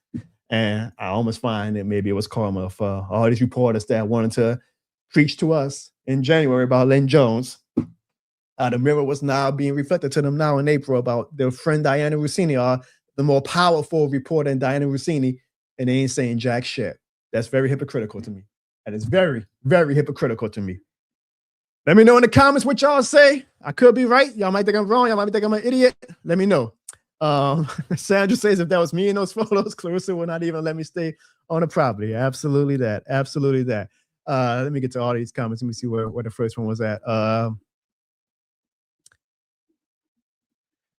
And I almost find that maybe it was karma for all these reporters that wanted to preach to us in January about Lynn Jones. The mirror was now being reflected to them now in April about their friend Dianna Russini, the more powerful reporter than Dianna Russini, and they ain't saying jack shit. That's very hypocritical to me. That is very, very hypocritical to me. Let me know in the comments what y'all say. I could be right. Y'all might think I'm wrong. Y'all might think I'm an idiot. Let me know. Sandra says if that was me in those photos, Clarissa would not even let me stay on the property. Absolutely that. Absolutely that. Let me get to all these comments. Let me see where the first one was at.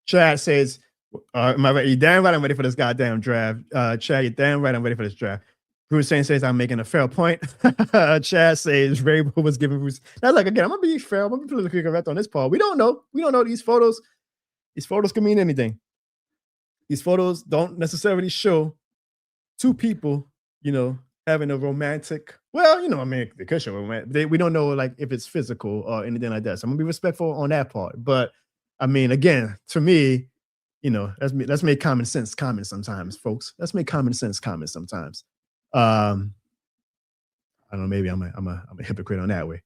Chad says, am I ready? You're damn right I'm ready for this goddamn draft. Chad, you're damn right I'm ready for this draft. Bruce Saint says I'm making a fair point. Chad says Vrabel was giving Bruce. Now, like again, I'm gonna be fair. I'm gonna be politically correct on this part. We don't know. We don't know these photos. These photos can mean anything. These photos don't necessarily show two people, having a romantic. Well, I mean, they could show romantic. We don't know like if it's physical or anything like that. So I'm gonna be respectful on that part. But I mean, again, to me, let's make common sense comments sometimes, folks. Let's make common sense comments sometimes. I don't know. Maybe I'm a hypocrite on that way.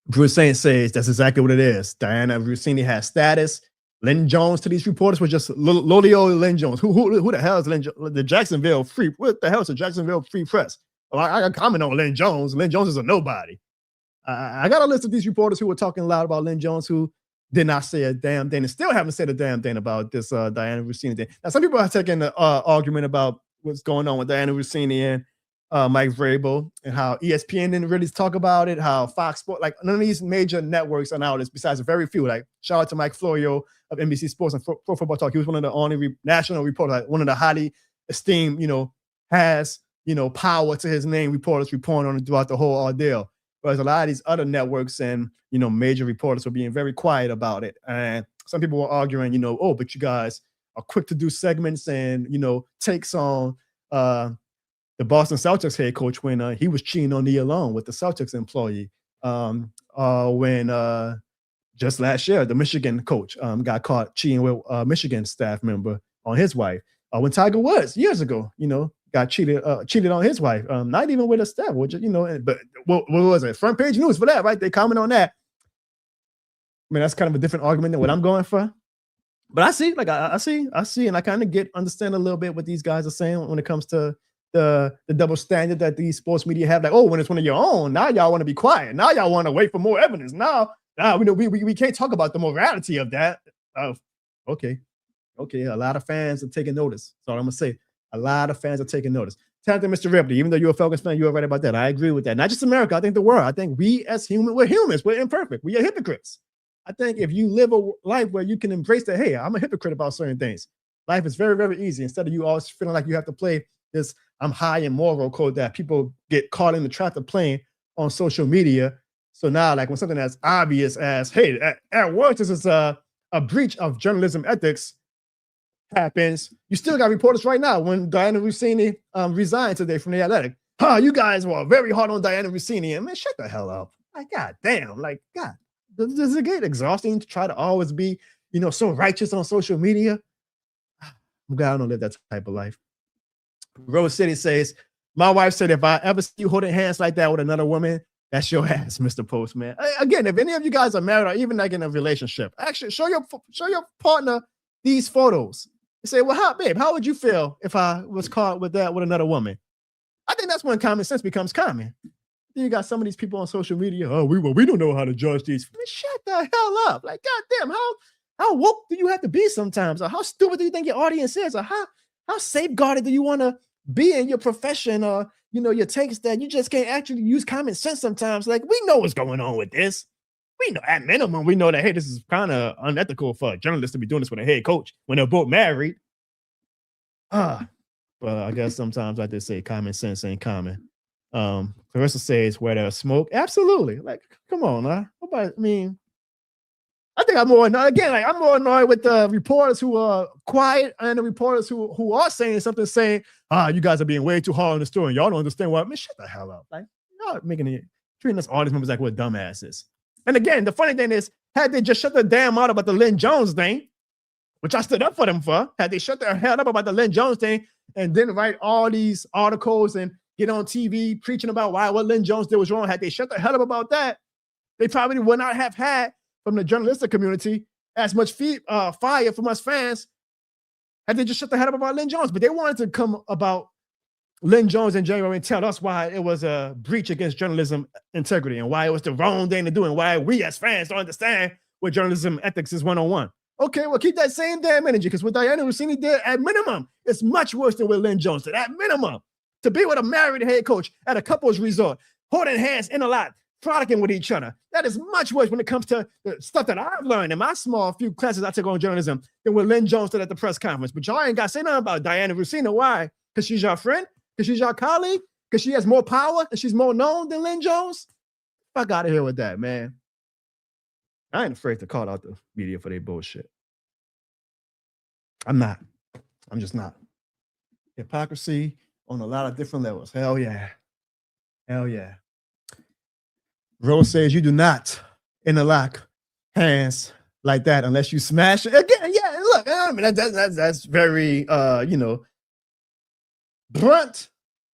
Bruce Saint says that's exactly what it is. Dianna Russini has status. Lynn Jones to these reporters was just Lolio Lynn Jones. Who the hell is Lynn? The Jacksonville Free. What the hell is the Jacksonville Free Press? Well, I comment on Lynn Jones. Lynn Jones is a nobody. I got a list of these reporters who were talking loud about Lynn Jones who did not say a damn thing and still haven't said a damn thing about this Dianna Russini thing. Now, some people are taking the argument about what's going on with Dianna Russini and Mike Vrabel and how ESPN didn't really talk about it, how Fox Sports, like none of these major networks and outlets, besides a very few, like shout out to Mike Florio of NBC Sports and Pro Football Talk. He was one of the only national reporters, like one of the highly esteemed, has, power to his name reporters reporting on it throughout the whole ordeal. Whereas a lot of these other networks and, major reporters were being very quiet about it. And some people were arguing, but you guys are quick to do segments and, takes on the Boston Celtics head coach when he was cheating on Nia Long with the Celtics employee. When just last year, the Michigan coach got caught cheating with a Michigan staff member on his wife. When Tiger Woods years ago, got cheated on his wife, not even with a staff, which, but what was it? Front page news for that, right? They comment on that. I mean, that's kind of a different argument than what I'm going for. But I see, and I kind of understand a little bit what these guys are saying when it comes to the double standard that these sports media have. Like, oh, when it's one of your own, now y'all want to be quiet. Now y'all want to wait for more evidence. Now we can't talk about the morality of that. Okay. A lot of fans are taking notice. That's all I'm gonna say. A lot of fans are taking notice. Talented Mr. Ripley, even though you're a Falcons fan, you were right about that. I agree with that. Not just America, I think the world. I think we as humans, we're humans. We're imperfect. We are hypocrites. I think if you live a life where you can embrace that, hey, I'm a hypocrite about certain things. Life is very, very easy. Instead of you always feeling like you have to play this I'm high in moral code that people get caught in the trap of playing on social media. So now, like when something as obvious as, hey, at work, this is a breach of journalism ethics happens, you still got reporters right now. When Dianna Russini resigned today from The Athletic, you guys were very hard on Dianna Russini. And man, shut the hell up. Like, God damn, like, God, does it get exhausting to try to always be, so righteous on social media? I'm glad I don't live that type of life. Rose City says, my wife said, if I ever see you holding hands like that with another woman, that's your ass, Mr. Postman. Again, if any of you guys are married or even like in a relationship, actually show your partner these photos. You say, well, how would you feel if I was caught with that with another woman? I think that's when common sense becomes common. Then you got some of these people on social media. Oh, we don't know how to judge these. Man, shut the hell up! Like, goddamn, how woke do you have to be sometimes? Or how stupid do you think your audience is? Or how safeguarded do you want to be in your profession? Or your takes that you just can't actually use common sense sometimes. Like, we know what's going on with this. We know at minimum, we know that, hey, this is kind of unethical for a journalist to be doing this with a head coach when they're both married. But I guess sometimes I just say common sense ain't common. Clarissa says, where there's smoke, absolutely. Like, come on, nobody. I mean, I think I'm more annoyed again. Like, I'm more annoyed with the reporters who are quiet and the reporters who are saying something, saying, you guys are being way too hard on the story. And y'all don't understand why. Man, shut the hell up. Like, y'all treating us audience members like we're dumbasses. And again, the funny thing is, had they just shut their damn mouth about the Lynn Jones thing, which I stood up for them for, had they shut their head up about the Lynn Jones thing and didn't write all these articles and get on TV preaching about what Lynn Jones did was wrong, had they shut their head up about that, they probably would not have had from the journalistic community as much fire from us fans had they just shut their head up about Lynn Jones. But they wanted to come about Lynn Jones in January and tell us why it was a breach against journalism integrity and why it was the wrong thing to do and why we as fans don't understand what journalism ethics is 101. Okay, well, keep that same damn energy, because what Dianna Russini did, at minimum, it's much worse than what Lynn Jones did. At minimum, to be with a married head coach at a couple's resort, holding hands in a lot, frolicking with each other, that is much worse when it comes to the stuff that I've learned in my small few classes I took on journalism than what Lynn Jones did at the press conference. But y'all ain't got to say nothing about Dianna Russini. Why? Because she's your friend? Because she's your colleague? Because she has more power and she's more known than Lynn Jones? Fuck out of here with that, man. I ain't afraid to call out the media for their bullshit. I'm not. I'm just not. Hypocrisy on a lot of different levels. Hell yeah. Hell yeah. Rose says you do not interlock hands like that unless you smash it. Again, yeah, look, I mean, that's very, blunt.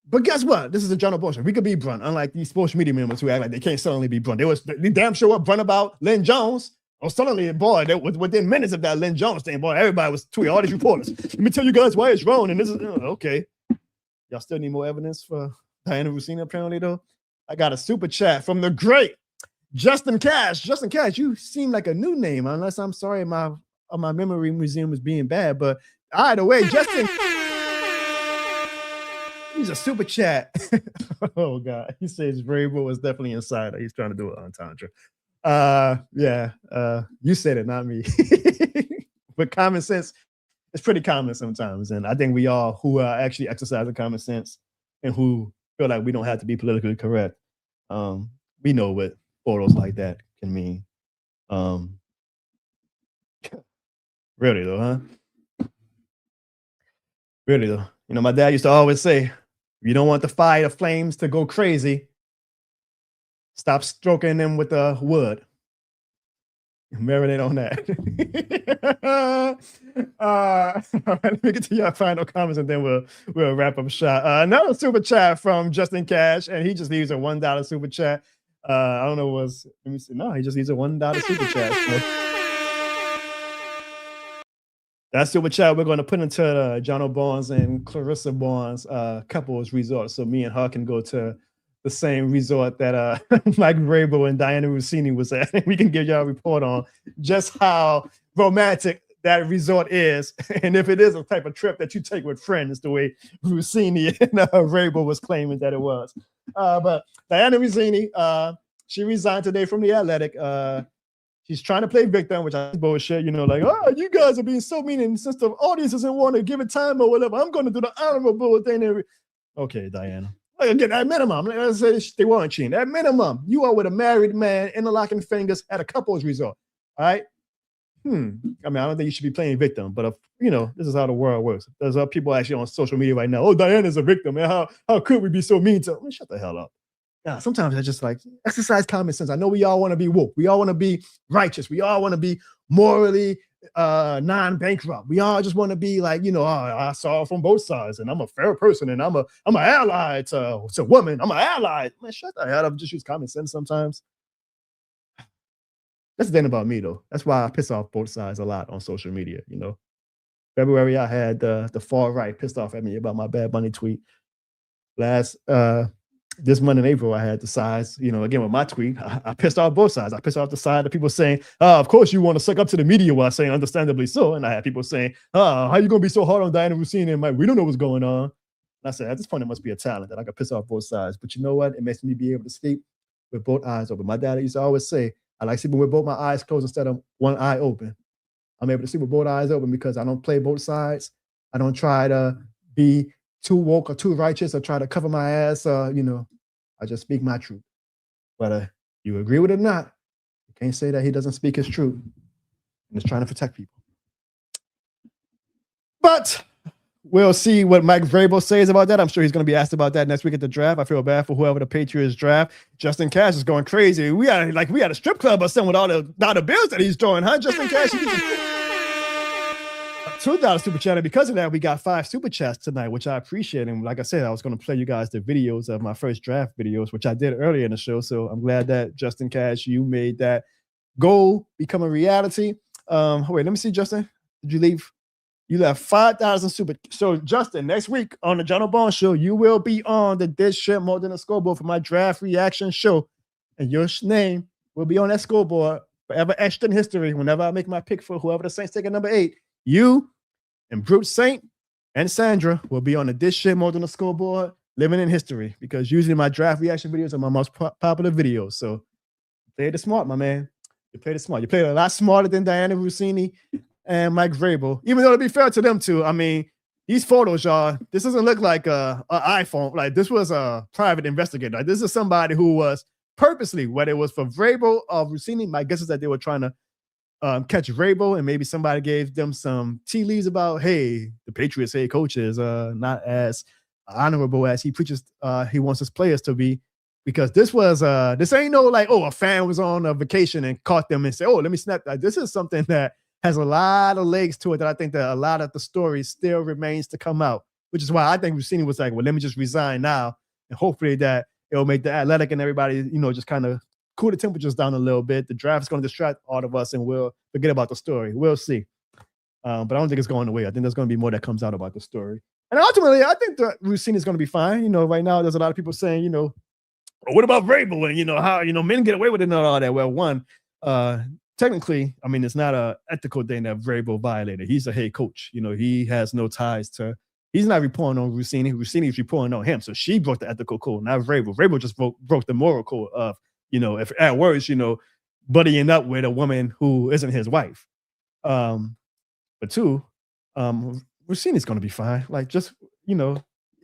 But guess what? This is a general bullshit. We could be blunt, unlike these social media members who act like they can't suddenly be blunt. They damn sure were blunt about Lynn Jones. Or suddenly, boy, within minutes of that Lynn Jones thing, boy, everybody was tweeting, all these reporters. Let me tell you guys why it's wrong. And this is, okay. Y'all still need more evidence for Dianna Russini, apparently, though. I got a super chat from the great Justin Cash. Justin Cash, you seem like a new name, unless I'm sorry my memory museum was being bad. But either way, Justin, he's a super chat. Oh, God. He says Vrabel was definitely insider. He's trying to do it on Tantra. You said it, not me. But common sense is pretty common sometimes. And I think we all who are actually exercising common sense and who feel like we don't have to be politically correct, we know what photos like that can mean. Really though, huh? Really though. You know, my dad used to always say, if you don't want the fire, the flames to go crazy, stop stroking them with the wood. Marinate on that. Let me get to your final comments and then we'll wrap up shop. Another super chat from Justin Cash, and he just leaves a $1 super chat. I don't know let me see. No, he just leaves a $1 super chat. So that super chat we're going to put into the John Barnes and Clarissa Barnes couples resort, so me and her can go to the same resort that Mike Vrabel and Dianna Russini was at. We can give y'all a report on just how romantic that resort is, and if it is a type of trip that you take with friends, the way Russini and Vrabel was claiming that it was. But Dianna Russini, she resigned today from the Athletic. She's trying to play victim, which I think is bullshit. You know, like, oh, you guys are being so mean, and since the audience doesn't want to give it time or whatever, I'm going to do the honorable thing. Okay, Dianna. Again, at minimum, let's say they weren't cheating. At minimum, you are with a married man interlocking fingers at a couple's resort. All right. I mean, I don't think you should be playing victim, but this is how the world works. There's people actually on social media right now. Oh, Diana's a victim, man. How could we be so mean to her? Man, shut the hell up. Yeah, sometimes I just like exercise common sense. I know we all want to be woke. We all want to be righteous. We all want to be morally non-bankrupt. We all just want to be like, I saw it from both sides, and I'm a fair person, and I'm an ally to women. I'm an ally. Man, shut the hell up. Just use common sense sometimes. That's the thing about me, though. That's why I piss off both sides a lot on social media. February, I had the far right pissed off at me about my Bad Bunny tweet. This month in April, I had the sides, again, with my tweet, I pissed off both sides. I pissed off the side of people saying, of course you want to suck up to the media, while saying understandably so. And I had people saying, how you going to be so hard on Dianna Russini? And we don't know what's going on. And I said, at this point, it must be a talent that I can piss off both sides. But you know what? It makes me be able to sleep with both eyes open. My dad used to always say, I like sleeping with both my eyes closed instead of one eye open. I'm able to sleep with both eyes open because I don't play both sides. I don't try to be too woke or too righteous or try to cover my ass. I just speak my truth. Whether you agree with it or not, you can't say that he doesn't speak his truth and is trying to protect people. But we'll see what Mike Vrabel says about that. I'm sure he's going to be asked about that next week at the draft. I feel bad for whoever the Patriots draft. Justin Cash is going crazy. We had a strip club or something with all the bills that he's throwing, huh? Justin Cash. $2 super chat. And because of that, we got 5 super chats tonight, which I appreciate. And like I said, I was going to play you guys the videos of my first draft videos, which I did earlier in the show. So I'm glad that Justin Cash, you made that goal become a reality. Wait, let me see, Justin. Did you leave? You left 5,000 super. So Justin, next week on the John Barnes Show, you will be on the This Shit More Than a Scoreboard for my draft reaction show, and your name will be on that scoreboard forever etched in history. Whenever I make my pick for whoever the Saints take at number 8, you and Brute Saint and Sandra will be on the This Shit More Than a Scoreboard, living in history, because usually my draft reaction videos are my most popular videos. So play it smart, my man. You played it smart. You played a lot smarter than Dianna Russini and Mike Vrabel. Even though, to be fair to them too, I mean, these photos, y'all, this doesn't look like an iPhone. Like this was a private investigator. Like, this is somebody who was purposely, whether it was for Vrabel or Russini, my guess is that they were trying to catch Vrabel, and maybe somebody gave them some tea leaves about, hey, the Patriots head coach is not as honorable as he preaches he wants his players to be. Because this was this ain't no like, oh, a fan was on a vacation and caught them and said, oh, let me snap that. This is something that has a lot of legs to it that I think that a lot of the story still remains to come out, which is why I think Russini was like, well, let me just resign now, and hopefully that it'll make the Athletic and everybody, just kind of cool the temperatures down a little bit. The draft's going to distract all of us, and we'll forget about the story. We'll see. But I don't think it's going away. I think there's going to be more that comes out about the story. And ultimately, I think that Russini is going to be fine. Right now, there's a lot of people saying, what about Vrabel? And how men get away with it and all that. Well, one, technically, I mean, it's not an ethical thing that Vrabel violated. He's a head coach. He has no ties to. He's not reporting on Russini. Russini is reporting on him. So she broke the ethical code, not Vrabel. Vrabel just broke the moral code of, if at worst, buddying up with a woman who isn't his wife. But two, Russini's going to be fine. Like, just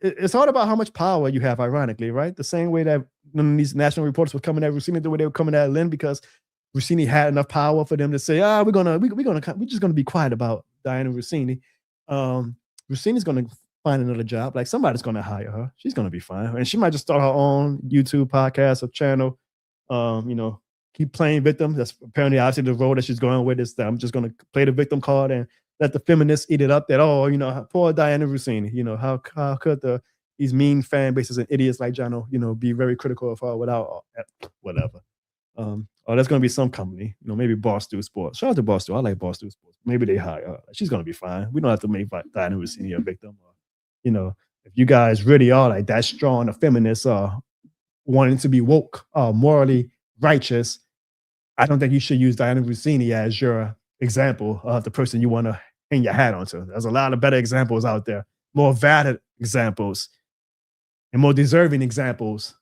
it's all about how much power you have, ironically, right? The same way that none of these national reporters were coming at Russini the way they were coming at Lynn, because Russini had enough power for them to say, we're just gonna be quiet about Dianna Russini. Russini's gonna find another job. Like, somebody's gonna hire her. She's gonna be fine, and she might just start her own YouTube podcast or channel. Keep playing victim. That's apparently obviously the role that she's going with, is that I'm just gonna play the victim card and let the feminists eat it up. That poor Dianna Russini. How could these mean fan bases and idiots like Jono, be very critical of her without whatever. There's going to be some company, maybe Barstool Sports. Shout out to Barstool. I like Barstool Sports. Maybe they hire her. She's going to be fine. We don't have to make Dianna Russini a victim. If you guys really are like that strong, a feminist, wanting to be woke, morally righteous, I don't think you should use Dianna Russini as your example of the person you want to hang your hat onto. There's a lot of better examples out there, more valid examples, and more deserving examples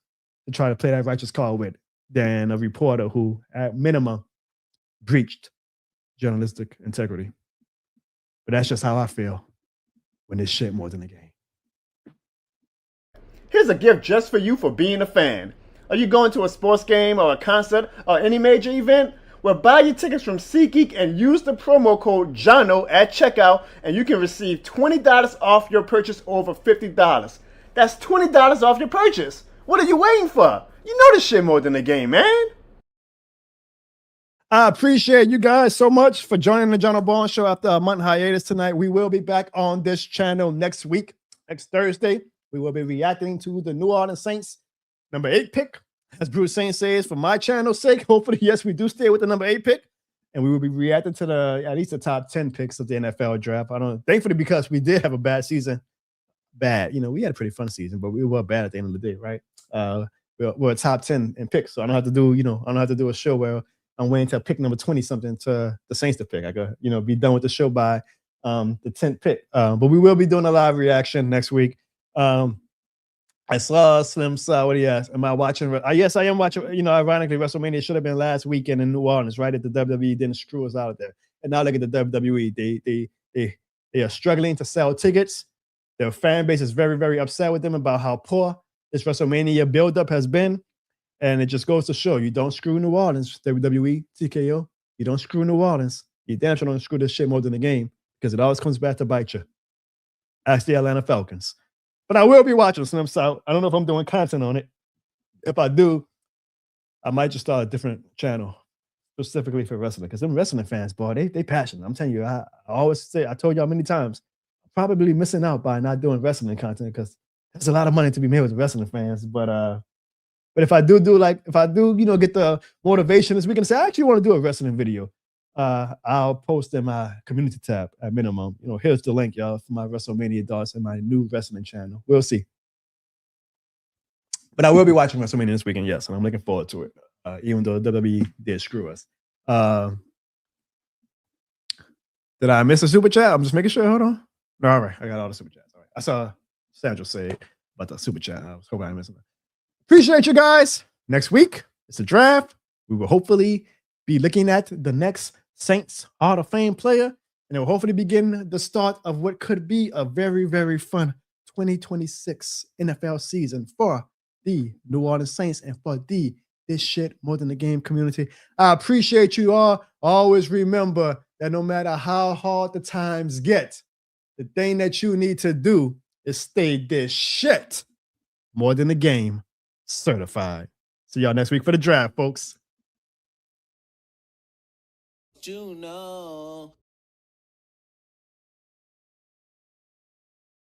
to try to play that righteous card with than a reporter who, at minimum, breached journalistic integrity. But that's just how I feel when it's shit more than a game. Here's a gift just for you for being a fan. Are you going to a sports game or a concert or any major event? Well, buy your tickets from SeatGeek and use the promo code JONO at checkout, and you can receive $20 off your purchase over $50. That's $20 off your purchase. What are you waiting for? You know this shit more than a game, man. I appreciate you guys so much for joining the Jono Barnes Show after a month hiatus tonight. We will be back on this channel next week, next Thursday. We will be reacting to the New Orleans Saints number 8 pick. As Bruce Saint says, for my channel's sake, hopefully, yes, we do stay with the number 8 pick. And we will be reacting to at least the top 10 picks of the NFL draft. Thankfully, because we did have a bad season. We had a pretty fun season, but we were bad at the end of the day, right? We're a top 10 in picks. So I don't have to do a show where I'm waiting to pick number 20 something to the Saints to pick. I could, be done with the show by the 10th pick. But we will be doing a live reaction next week. I saw Slim saw what he asked. Am I watching? Yes, I am watching. Ironically, WrestleMania should have been last weekend in New Orleans, right? At the WWE didn't screw us out there. And now look at the WWE. They are struggling to sell tickets. Their fan base is very, very upset with them about how poor this WrestleMania buildup has been. And it just goes to show, you don't screw New Orleans, WWE, TKO. You don't screw New Orleans. You damn sure don't screw this shit more than the game, because it always comes back to bite you. Ask the Atlanta Falcons. But I will be watching Slim South. I don't know if I'm doing content on it. If I do, I might just start a different channel specifically for wrestling, because them wrestling fans, boy, they passionate. I'm telling you, I always say, I told y'all many times, I'm probably missing out by not doing wrestling content, because there's a lot of money to be made with wrestling fans. But if I do get the motivation this week and say, I actually want to do a wrestling video, I'll post in my community tab at minimum. Here's the link, y'all, for my WrestleMania thoughts and my new wrestling channel. We'll see. But I will be watching WrestleMania this weekend, yes, and I'm looking forward to it, even though WWE did screw us. Did I miss a super chat? I'm just making sure. Hold on. No, all right, I got all the super chats. All right. I saw Sandra say about the super chat. I was hoping I missed it. Appreciate you guys. Next week, it's a draft. We will hopefully be looking at the next Saints Hall of Fame player. and it will hopefully begin the start of what could be a very, very fun 2026 NFL season for the New Orleans Saints and for the This Shit More Than the Game community. I appreciate you all. Always remember that no matter how hard the times get, the thing that you need to do is stay this shit more than the game certified. See y'all next week for the draft, folks. You know.